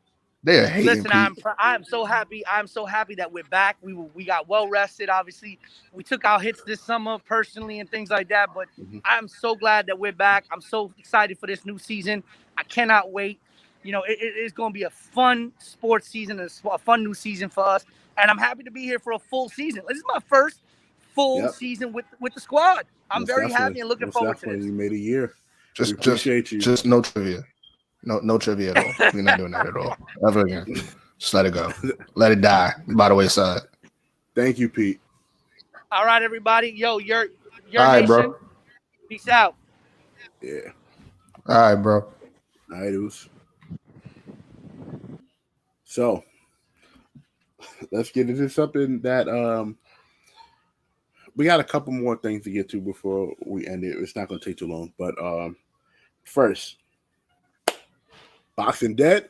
They're hating. Listen, I'm so happy. I'm so happy that we're back. We got well rested. Obviously, we took our hits this summer personally and things like that. But I'm so glad that we're back. I'm so excited for this new season. I cannot wait. You know, it's going to be a fun sports season, a fun new season for us. And I'm happy to be here for a full season. This is my first full season with the squad. I'm very happy and looking forward to this. You made a year. We appreciate you. Just no trivia. No trivia at all. We're not doing that at all. Ever again. Just let it go. Let it die by the wayside. Thank you, Pete. All right, everybody. Yo, your all right, nation. Bro. Peace out. Yeah. All right, bro. All right, Oos. So let's get into something that we got a couple more things to get to before we end it. It's not going to take too long, but first, Boxing Dead.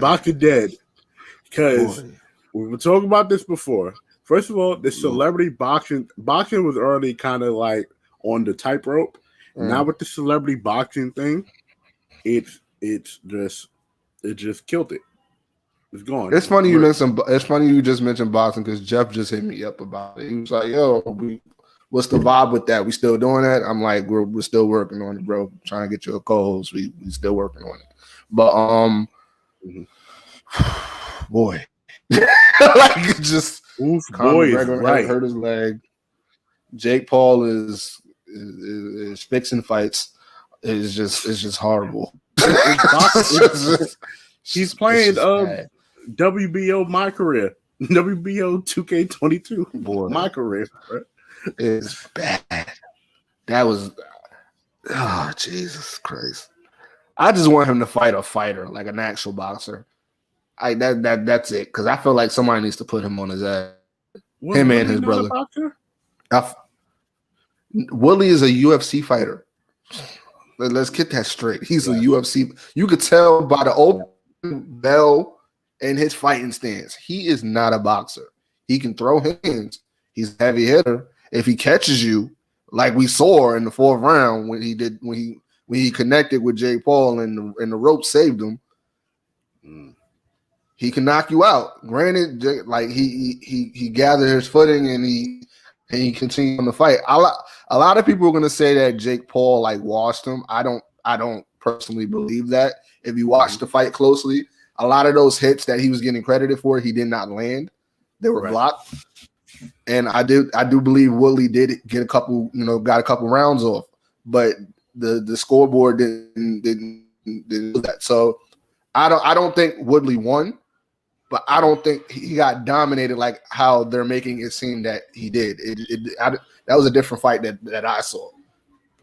Boxing Dead. Because we were talking about this before. First of all, the celebrity boxing was already kind of like on the tightrope. Now with the celebrity boxing thing, it just killed it. It's gone. It's funny you just mentioned boxing because Jeff just hit me up about it. He was like, "Yo, what's the vibe with that? We still doing that?" I'm like, "We're still working on it, bro. Trying to get you a co-host. We still working on it." But boy, like just boy is right. Hurt his leg. Jake Paul is fixing fights. It's just horrible. He's playing WBO my career. WBO 2K22. Boy, my career. It's bad. That was Jesus Christ. I just want him to fight a fighter, like an actual boxer. That's it. Because I feel like somebody needs to put him on his ass. Him and his brother. Willie is a UFC fighter. Let's get that straight. He's a UFC. You could tell by the open bell and his fighting stance. He is not a boxer. He can throw hands. He's a heavy hitter. If he catches you, like we saw in the 4th round when he connected with Jake Paul and the rope saved him, he can knock you out. Granted, like he gathered his footing and he continued on the fight. A A lot of people are gonna say that Jake Paul like washed him. I don't personally believe that. If you watch the fight closely, a lot of those hits that he was getting credited for, he did not land. They were blocked. And I do believe Woodley did get a couple, got a couple rounds off, but the scoreboard didn't do that. So I don't think Woodley won, but I don't think he got dominated like how they're making it seem that he did. That was a different fight that I saw.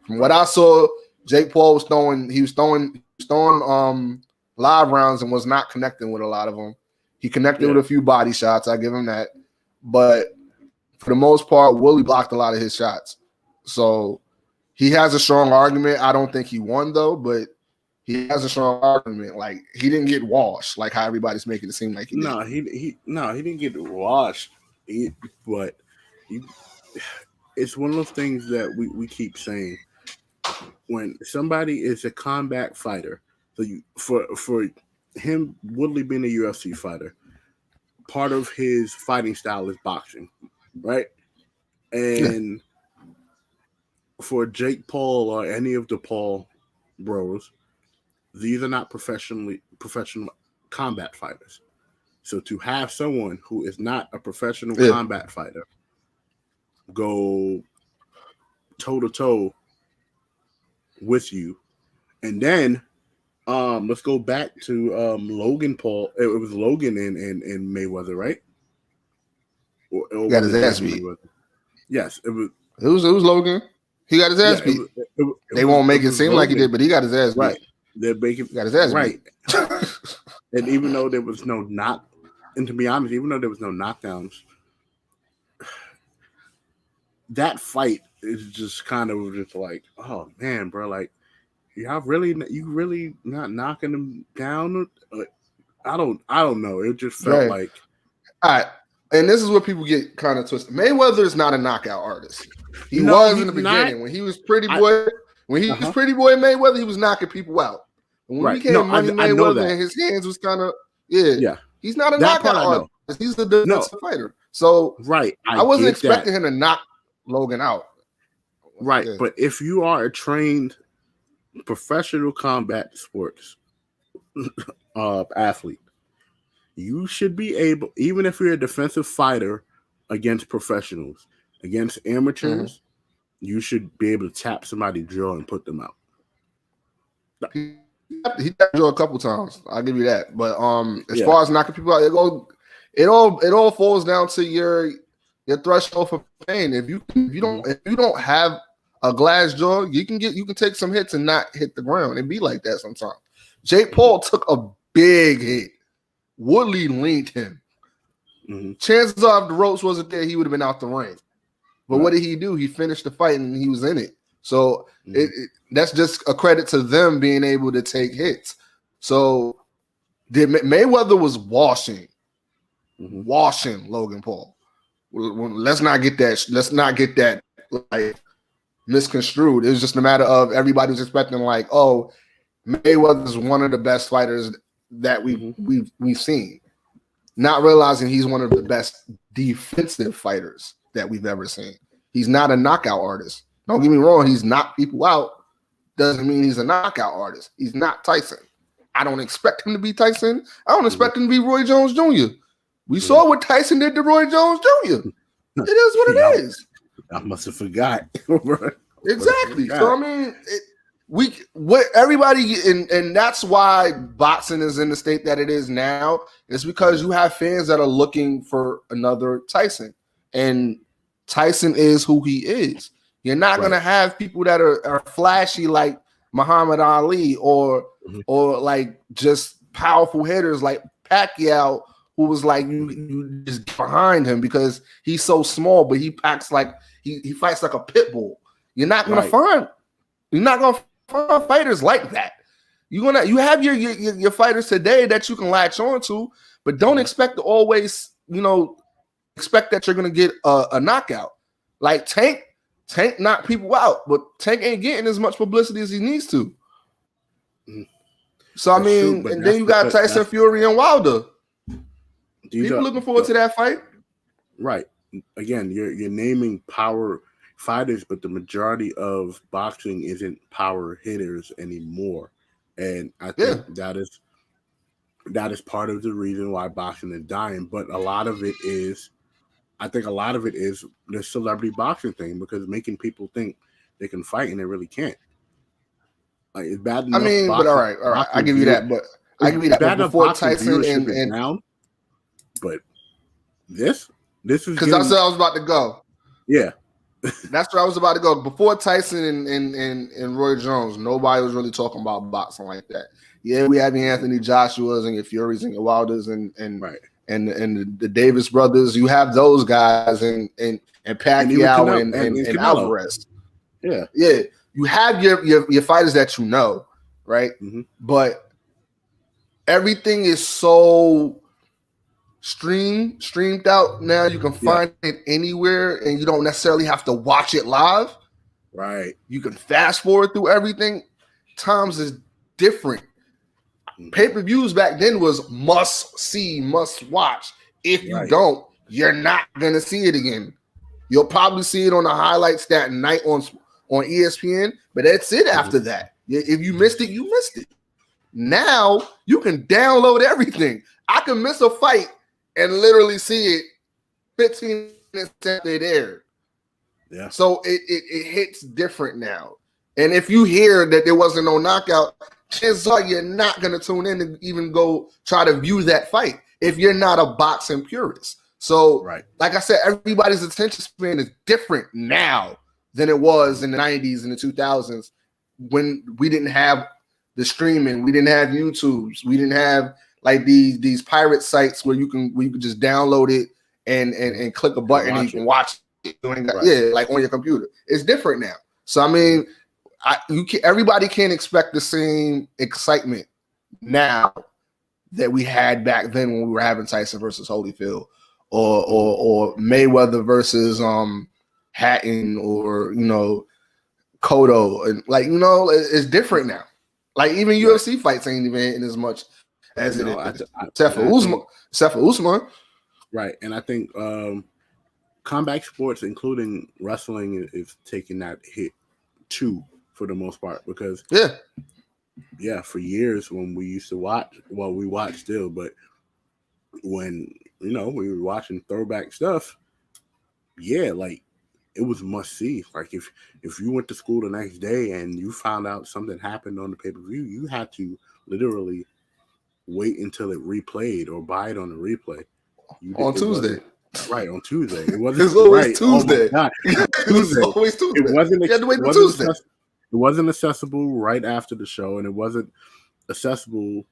From what I saw, Jake Paul was throwing live rounds and was not connecting with a lot of them. He connected with a few body shots. I give him that. But for the most part, Willie blocked a lot of his shots. So he has a strong argument. I don't think he won, though, but he has a strong argument. Like, he didn't get washed like how everybody's making it seem like he did. No, he didn't get washed. But it's one of those things that we keep saying. When somebody is a combat fighter, so for him, Woodley being a UFC fighter, part of his fighting style is boxing, right? And for Jake Paul or any of the Paul bros, these are not professional combat fighters. So to have someone who is not a professional combat fighter go toe-to-toe with you, and then let's go back to Logan Paul. It was Logan and Mayweather, right? Or got his ass beat. Yes, it was Logan. He got his ass beat. They won't make it seem like he did, but he got his ass beat. Right. They're making got his ass right. And even though there was no and to be honest, even though there was no knockdowns, that fight is just kind of just like, oh man, bro, like you really not knocking him down? I don't know. It just felt like, all right. And this is where people get kind of twisted. Mayweather is not a knockout artist. He was in the beginning when he was Pretty Boy. When he was Pretty Boy Mayweather, he was knocking people out. And when he became Money Mayweather, and his hands was kind of he's not a knockout artist. He's a defensive fighter. So I wasn't expecting him to knock Logan out. Right, but if you are a trained professional combat sports athlete, you should be able, even if you're a defensive fighter against professionals, against amateurs, you should be able to tap somebody's jaw and put them out. He tapped jaw a couple times. I'll give you that. But as far as knocking people out, it all falls down to your threshold for pain. If you don't have a glass jaw, you can take some hits and not hit the ground. It be like that sometimes. Jake Paul took a big hit. Woodley leaned him. Chances are if the ropes wasn't there, he would have been out the ring. But what did he do? He finished the fight and he was in it. So that's just a credit to them being able to take hits. So Mayweather was washing Logan Paul. Let's not get that like misconstrued. It was just a matter of everybody was expecting like, oh, Mayweather's one of the best fighters that we've seen, not realizing he's one of the best defensive fighters that we've ever seen. He's not a knockout artist. Don't get me wrong, he's knocked people out. Doesn't mean he's a knockout artist. He's not Tyson. I don't expect him to be Tyson. I don't expect him to be Roy Jones Jr. We saw what Tyson did to Roy Jones Jr. It is what it is. I must have forgot. Exactly. So I mean, everybody, and that's why boxing is in the state that it is now. It's because you have fans that are looking for another Tyson, and Tyson is who he is. You're not going to have people that are flashy like Muhammad Ali or like just powerful hitters like Pacquiao, who was like you just get behind him because he's so small, but he packs like he fights like a pit bull. You're not going to find fighters like that. You have your fighters today that you can latch on to, but don't expect to always expect that you're going to get a knockout. Like Tank knocked people out, but Tank ain't getting as much publicity as he needs to. So I mean, and then you got Tyson Fury and Wilder. People looking forward to that fight. Right. Again, you're naming power fighters, but the majority of boxing isn't power hitters anymore, and I think that is part of the reason why boxing is dying. But a lot of it is, I think, a lot of it is the celebrity boxing thing, because making people think they can fight and they really can't. Like, it's bad enough. I mean, but all right, I give you that. But I give you that. But before Tyson and down, but this is because that's where I was about to go. Yeah. That's where I was about to go. Before Tyson and Roy Jones, nobody was really talking about boxing like that. Yeah, we have your Anthony Joshua's and your Furies and your Wilders and the Davis brothers. You have those guys and Pacquiao and Alvarez. Yeah. You have your fighters that you know, right? Mm-hmm. But everything is so streamed out now. You can find it anywhere, and you don't necessarily have to watch it live. Right. You can fast forward through everything. Times is different. Pay-per-views back then was must see, must watch. If you don't, you're not gonna see it again. You'll probably see it on the highlights that night on ESPN, but that's it after that. If you missed it, you missed it. Now you can download everything. I can miss a fight and literally see it 15 minutes after it aired. Yeah. So it hits different now. And if you hear that there wasn't no knockout, chances are you're not going to tune in and even go try to view that fight if you're not a boxing purist. So, like I said, everybody's attention span is different now than it was in the 90s and the 2000s when we didn't have the streaming, we didn't have YouTubes, we didn't have like these pirate sites where you could just download it and click a button and you can watch it. Like on your computer. It's different now. So I mean, everybody can't expect the same excitement now that we had back then when we were having Tyson versus Holyfield or Mayweather versus Hatton or Cotto, and it's different now. Like even UFC fights ain't even hitting as much as it is. Except for Usman. Right, and I think combat sports, including wrestling, is taking that hit too, for the most part, because for years when we used to watch, well, we watch still, but when we were watching throwback stuff, like it was must see. Like if you went to school the next day and you found out something happened on the pay-per-view, you had to literally wait until it replayed or buy it on the replay. On Tuesday. Right, on Tuesday. It wasn't it's always Tuesday. Oh Tuesday. It's always Tuesday. It wasn't, you had to wait till Tuesday. It wasn't accessible right after the show, and it wasn't accessible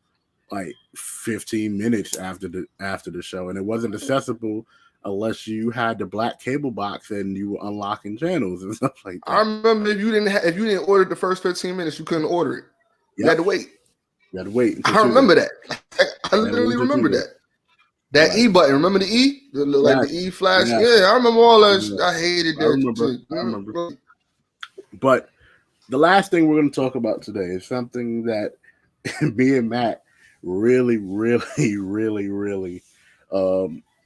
like 15 minutes after the show, and it wasn't accessible unless you had the black cable box and you were unlocking channels and stuff like that. I remember if you didn't order the first 15 minutes, you couldn't order it. You had to wait. You had to wait. I remember that. I literally remember that. That E button, remember the E? The E flash? Yeah, I remember all that. I hated that. I remember. But the last thing we're going to talk about today is something that me and Matt really, really, really, really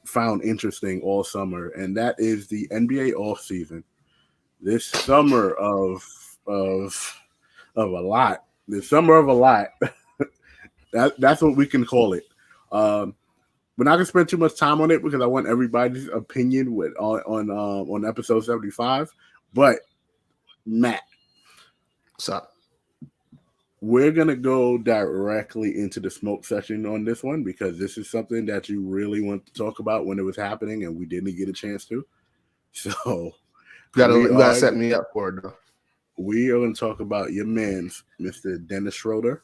found interesting all summer, and that is the NBA offseason. This summer of a lot. The summer of a lot. That's what we can call it. We're not gonna spend too much time on it because I want everybody's opinion on episode 75. But Matt, what's up? We're gonna go directly into the smoke session on this one because this is something that you really want to talk about when it was happening and we didn't get a chance to. So you gotta set me up for it though. We are gonna talk about your man's Mr. Dennis Schroeder.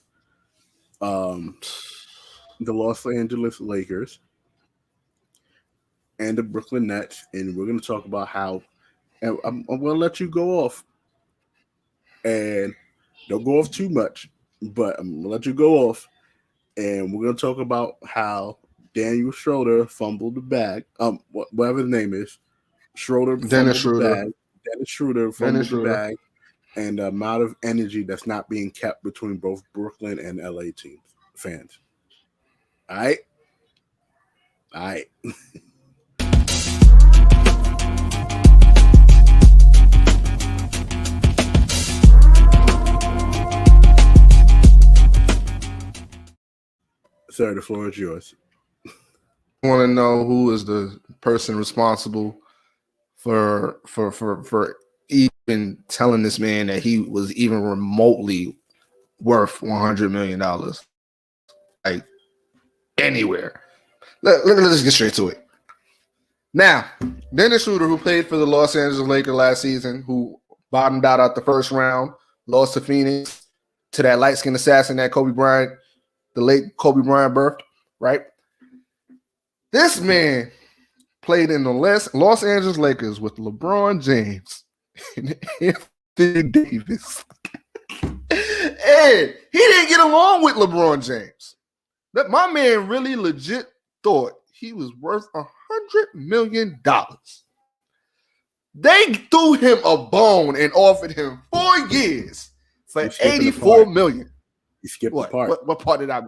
The Los Angeles Lakers and the Brooklyn Nets, and we're going to talk about how, and I'm going to let you go off, and don't go off too much, but I'm going to let you go off, and we're going to talk about how Daniel Schroeder fumbled the bag, whatever his name is, Dennis Schroeder fumbled the bag, and the amount of energy that's not being kept between both Brooklyn and LA fans. All right. Sir, the floor is yours. Want to know who is the person responsible for even telling this man that he was even remotely worth $100 million, like anywhere. Let's get straight to it. Now, Dennis Schroeder, who played for the Los Angeles Lakers last season, who bottomed out the first round, lost to Phoenix, to that light-skinned assassin that Kobe Bryant, the late Kobe Bryant birthed, right? This man played in the Los Angeles Lakers with LeBron James and Anthony Davis. And he didn't get along with LeBron James. That my man really legit thought he was worth $100 million. They threw him a bone and offered him 4 years for $84 million. You skipped the part. What part did I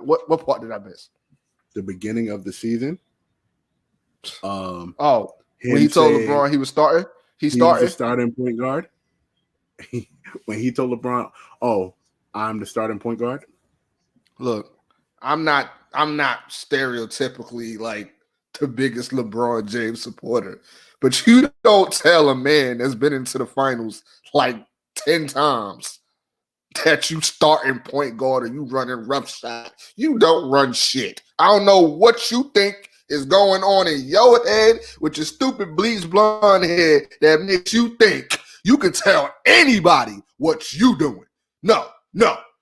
miss? The beginning of the season. When he told LeBron he was starting, he started was the starting point guard. When he told LeBron, "Oh, I'm the starting point guard." Look, I'm not stereotypically like the biggest LeBron James supporter, but you don't tell a man that's been into the finals like 10 times that you starting point guard or you running rough shot. You don't run shit. I don't know what you think is going on in your head with your stupid bleach blonde head that makes you think you can tell anybody what you doing. No.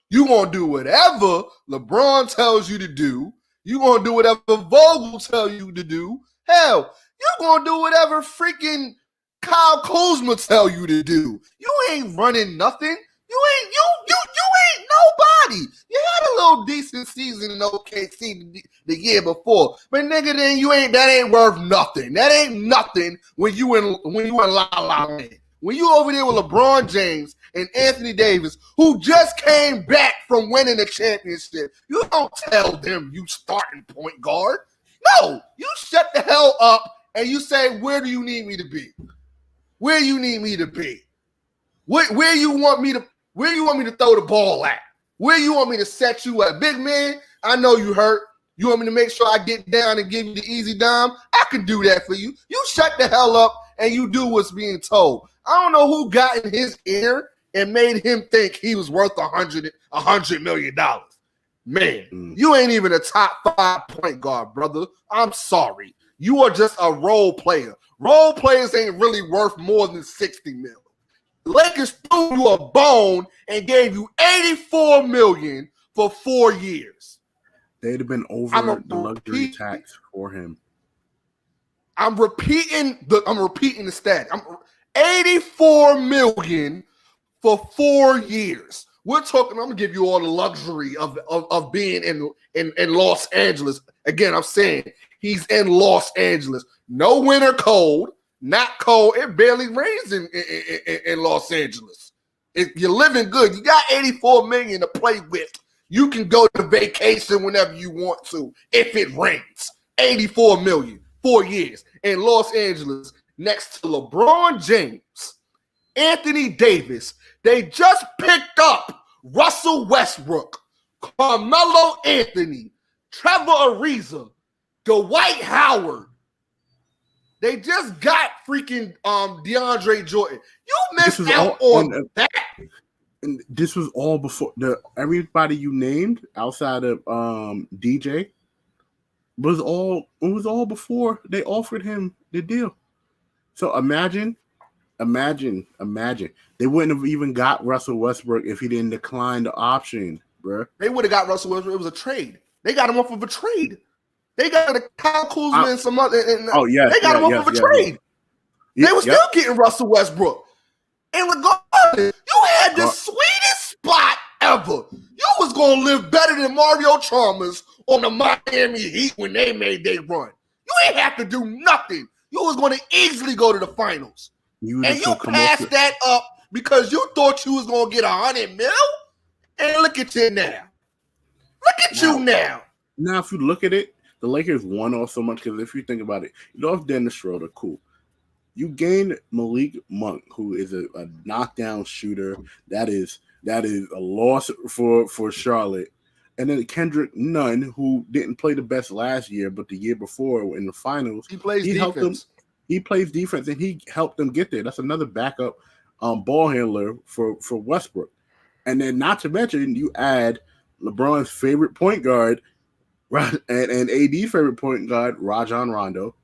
You gonna do whatever LeBron tells you to do. You gonna do whatever Vogel tell you to do. Hell, you gonna do whatever freaking Kyle Kuzma tell you to do. You ain't running nothing. You ain't nobody. You had a little decent season in OKC the year before, but nigga, then that ain't worth nothing. That ain't nothing when you in La La Land. When you over there with LeBron James and Anthony Davis, who just came back from winning the championship, you don't tell them you starting point guard. No, you shut the hell up and you say, where do you need me to be? Where you need me to be? Where you want me to throw the ball at? Where you want me to set you up? Big man, I know you hurt. You want me to make sure I get down and give you the easy dime? I can do that for you. You shut the hell up and you do what's being told. I don't know who got in his ear and made him think he was worth $100 million. Man, you ain't even a top 5 point guard, brother. I'm sorry. You are just a role player. Role players ain't really worth more than $60 million. Lakers threw you a bone and gave you $84 million for 4 years. They'd have been over the luxury tax for him. I'm repeating the stat. $84 million for 4 years. We're talking. I'm gonna give you all the luxury of being in Los Angeles. Again, I'm saying he's in Los Angeles. No winter cold, not cold. It barely rains in Los Angeles. You're living good. You got $84 million to play with. You can go to vacation whenever you want to if it rains. $84 million, 4 years in Los Angeles next to LeBron James, Anthony Davis. They just picked up Russell Westbrook, Carmelo Anthony, Trevor Ariza, Dwight Howard. They just got freaking DeAndre Jordan. You missed out on that. And this was all before everybody you named outside of DJ was all before they offered him the deal. So imagine. They wouldn't have even got Russell Westbrook if he didn't decline the option, bro. They would have got Russell Westbrook. It was a trade. They got him off of a trade. They got a Kyle Kuzma and some other. They got him off of a trade. They were still getting Russell Westbrook. And regardless, you had the sweetest spot ever. You was gonna live better than Mario Chalmers on the Miami Heat when they made their run. You ain't have to do nothing. You was gonna easily go to the finals. You passed that up because you thought you was gonna get $100 million. And look at you now. You now. Now, if you look at it, the Lakers won off so much because if you think about it, you lost Dennis Schroeder, cool. You gained Malik Monk, who is a knockdown shooter. That is a loss for Charlotte. and then Kendrick Nunn, who didn't play the best last year, but the year before in the finals, He plays helped them. defense. He plays defense, and he helped them get there. That's another backup ball handler for Westbrook. And then, not to mention, you add LeBron's favorite point guard and AD's favorite point guard, Rajon Rondo.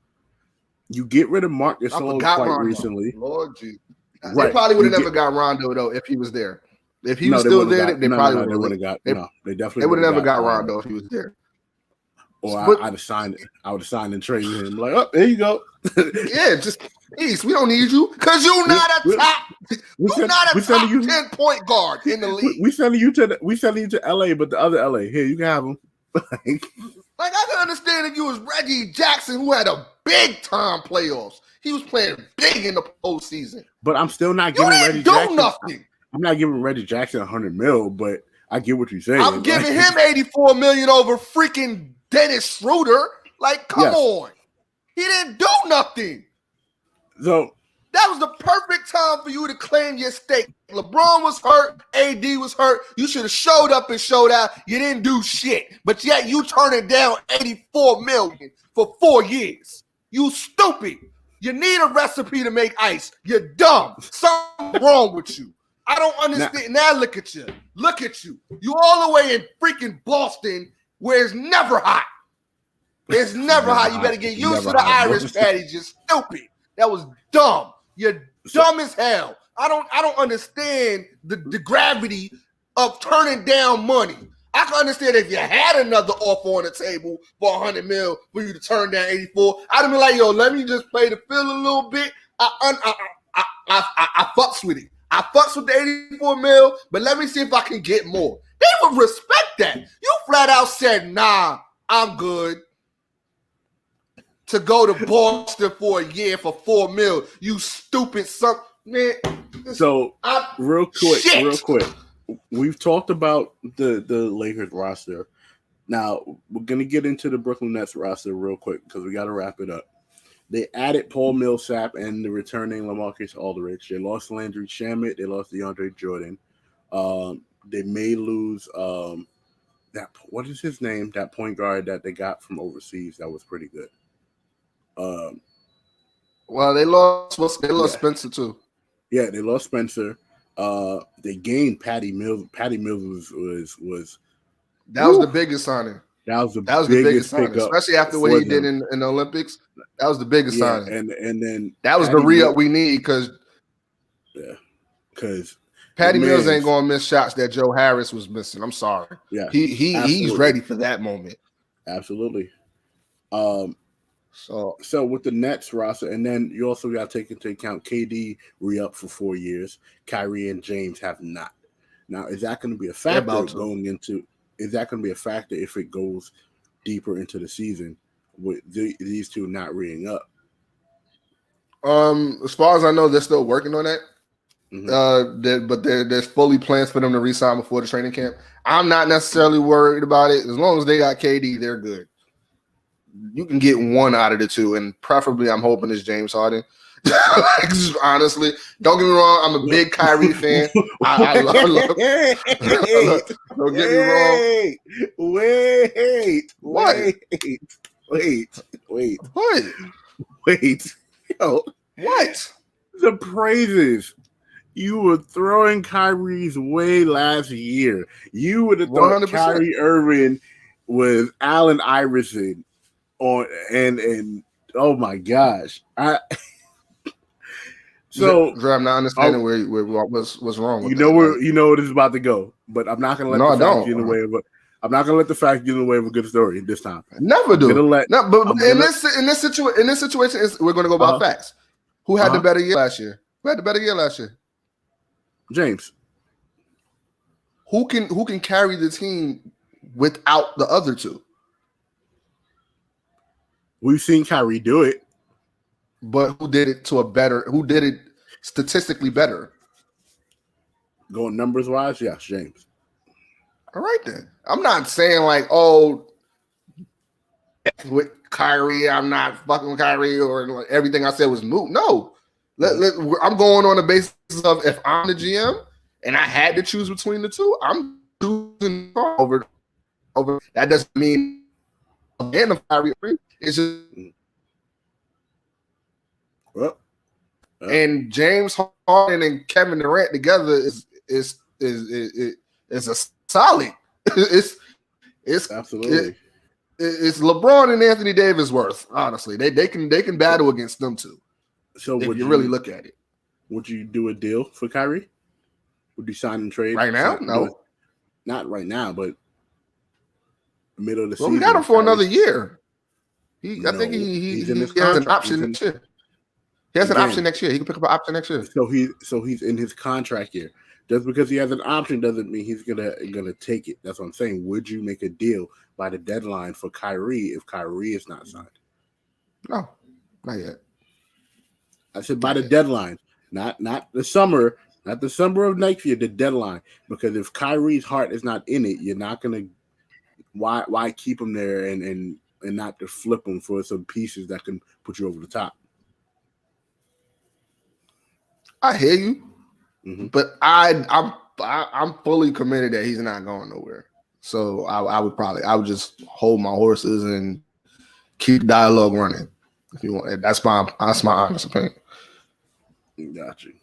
You get rid of Marc Gasol quite Rondo. recently. Lord Jesus. Right. They probably would have never got Rondo, though, if he was there. If he was they still would've there, got- they no, probably no, they would would have have got. they- No, they definitely They would have never got Rondo. Rondo if he was there. Or But- I'd have signed it. I would have signed and traded him. Like, oh, there you go. Yeah, just please, we don't need you because you're not a top. You're not a top 10 point guard in the league. We sending you to LA, but the other LA. Here, you can have him. Like, I can understand if you was Reggie Jackson, who had a big time playoffs. He was playing big in the postseason. But I'm still not You giving didn't Reggie do Jackson. nothing. I'm not giving Reggie Jackson $100 million, but I get what you're saying. I'm giving him $84 million over freaking Dennis Schroeder. Like, come on. He didn't do nothing. So That was the perfect time for you to claim your stake. LeBron was hurt. AD was hurt. You should have showed up and showed out. You didn't do shit. But yet you turning down $84 million for 4 years. You stupid. You need a recipe to make ice. You're dumb. Something wrong with you. I don't understand. Now look at you. Look at you. You all the way in freaking Boston where it's never hot. It's never hot. You better get used to the Irish patties. You're stupid. That was dumb. You're dumb as hell. I don't understand the gravity of turning down money. I can understand if you had another offer on the table for $100 million for you to turn down 84. I'd have been like, yo, let me just play the field a little bit. I fucks with it. I fucks with the 84 mil, but let me see if I can get more. They would respect that. You flat out said, nah, I'm good. To go to Boston for a year for $4 million. You stupid son. Man. So real quick. We've talked about the Lakers roster. Now we're gonna get into the Brooklyn Nets roster real quick because we gotta wrap it up. They added Paul Millsap and the returning LaMarcus Aldridge. They lost Landry Shamet. They lost DeAndre Jordan. They may lose that. What is his name? That point guard that they got from overseas that was pretty good. Well, they lost Spencer too. Yeah, they lost Spencer. They gained Patty Mills. Patty Mills was that was the biggest signing. That was the biggest signing, especially after what he did in the Olympics. That was the biggest signing. And then that was the re-up we need because Patty Mills ain't gonna miss shots that Joe Harris was missing. I'm sorry. Yeah, he's ready for that moment. Absolutely. So with the Nets roster, and then you also got to take into account KD re-up for 4 years. Kyrie and James have not. Now, is that going to be a factor going into? Is that going to be a factor if it goes deeper into the season with these two not re-ing up? As far as I know, they're still working on that. Mm-hmm. But there's fully plans for them to re-sign before the training camp. I'm not necessarily worried about it. As long as they got KD, they're good. You can get one out of the two, and preferably I'm hoping it's James Harden. Honestly, don't get me wrong. I'm a big Kyrie fan. I love don't get me wrong. Wait. Yo, what? The praises you were throwing Kyrie's way last year. You would have thought 100%. Kyrie Irving with Allen Iverson on and oh my gosh. So I'm not understanding where what's wrong with you know where this is about to go, but I'm not gonna let the fact get in the way of it. I'm not gonna let the fact get in the way of a good story this time. Never do. In this situation, we're gonna go about facts. Who had the better year last year? Who had the better year last year? James. Who can carry the team without the other two? We've seen Kyrie do it. But who did it statistically better? Going numbers wise, yes, James. All right then. I'm not saying like, oh, with Kyrie, I'm not fucking with Kyrie or like everything I said was moot. No. I'm going on the basis of if I'm the GM and I had to choose between the two, I'm choosing over over. That doesn't mean and of Kyrie Irving. It's just and James Harden and Kevin Durant together is a solid. It's absolutely. It's LeBron and Anthony Davis worth. Honestly, they can battle against them too. So if you really look at it, would you do a deal for Kyrie? Would you sign and trade right now? No, not right now, but middle of the season. Well, we got him for another year. I think he has an option next year. He has an option next year. He can pick up an option next year. So he's in his contract year. Just because he has an option doesn't mean he's gonna take it. That's what I'm saying. Would you make a deal by the deadline for Kyrie if Kyrie is not signed? No, not yet. I said by the deadline, not the summer, not the summer of next year. The deadline, because if Kyrie's heart is not in it, you're not gonna. Why keep him there and not to flip him for some pieces that can put you over the top? I hear you, but I'm fully committed that he's not going nowhere. So I would just hold my horses and keep dialogue running. If you want, that's my honest opinion. Got you.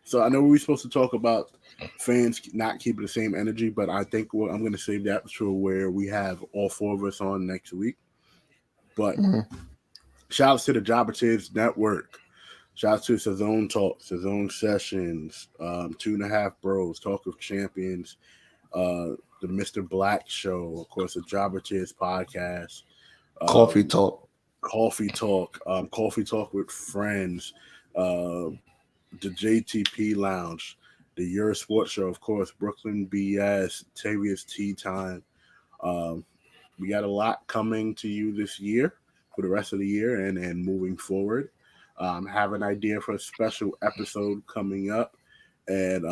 So I know we were supposed to talk about fans not keeping the same energy, but I think I'm going to save that for where we have all four of us on next week. But shout outs to the Jobbers Network. Shout out to Sazone Talk, Sazone Sessions, 2.5 Bros, Talk of Champions, the Mr. Black Show, of course, the Jobbers podcast, Coffee Talk, Coffee Talk with Friends, the JTP Lounge, the Yerrr Sports Show, of course, Brooklyn BS, Tavius Tea Time. We got a lot coming to you this year for the rest of the year and moving forward. Have an idea for a special episode coming up, and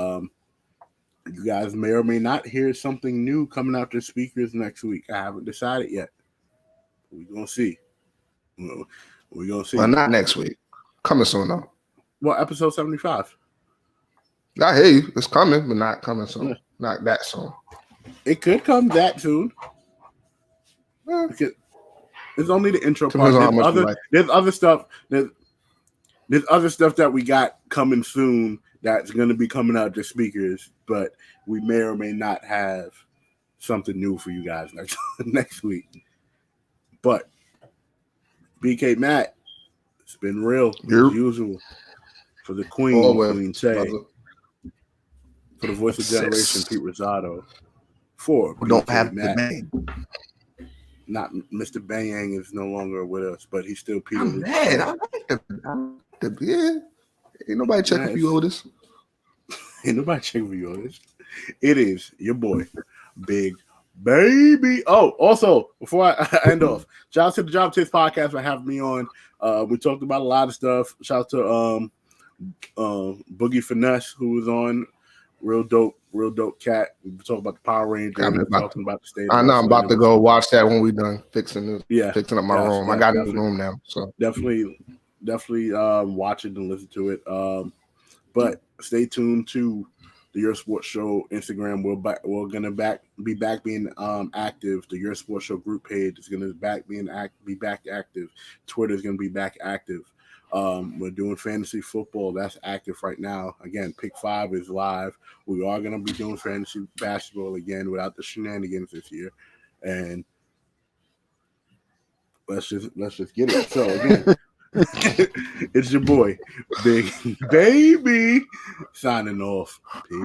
you guys may or may not hear something new coming out the speakers next week. I haven't decided yet. We're gonna see. We're gonna see. Well, not next week. Coming soon though. Well, episode 75. I hear you. It's coming, but not coming soon. Yeah. Not that soon. It could come that soon. Because it's only the intro part. There's other stuff. There's other stuff that we got coming soon that's going to be coming out to speakers, but we may or may not have something new for you guys next week. But BK Matt, it's been real as usual. For the Queen, Queen Tay. For the voice of generation, Pete Rosado. For we don't have Matt. the name. Not Mr. Bang is no longer with us, but he's still Peter. I'm mad. Yeah. Ain't nobody checking for you, Otis. Ain't nobody checking for you, Otis. It is your boy, Big Baby. Oh, also, before I end off, shout out to the Job Tips podcast for having me on. We talked about a lot of stuff. Shout out to Boogie Finesse, who was on. Real dope cat. We talked about the Power Rangers. Talking about the state. I know. I'm about to go watch that when we done fixing up my room. I got a room now, so definitely watch it and listen to it. But stay tuned to the Yerrr Sports Show Instagram. We're gonna be back being active. The Yerrr Sports Show group page is gonna be back active. Twitter is gonna be back active. We're doing fantasy football. That's active right now. Again, Pick 5 is live. We are going to be doing fantasy basketball again without the shenanigans this year. And let's just get it. So again, it's your boy, Big Baby, signing off. Peace.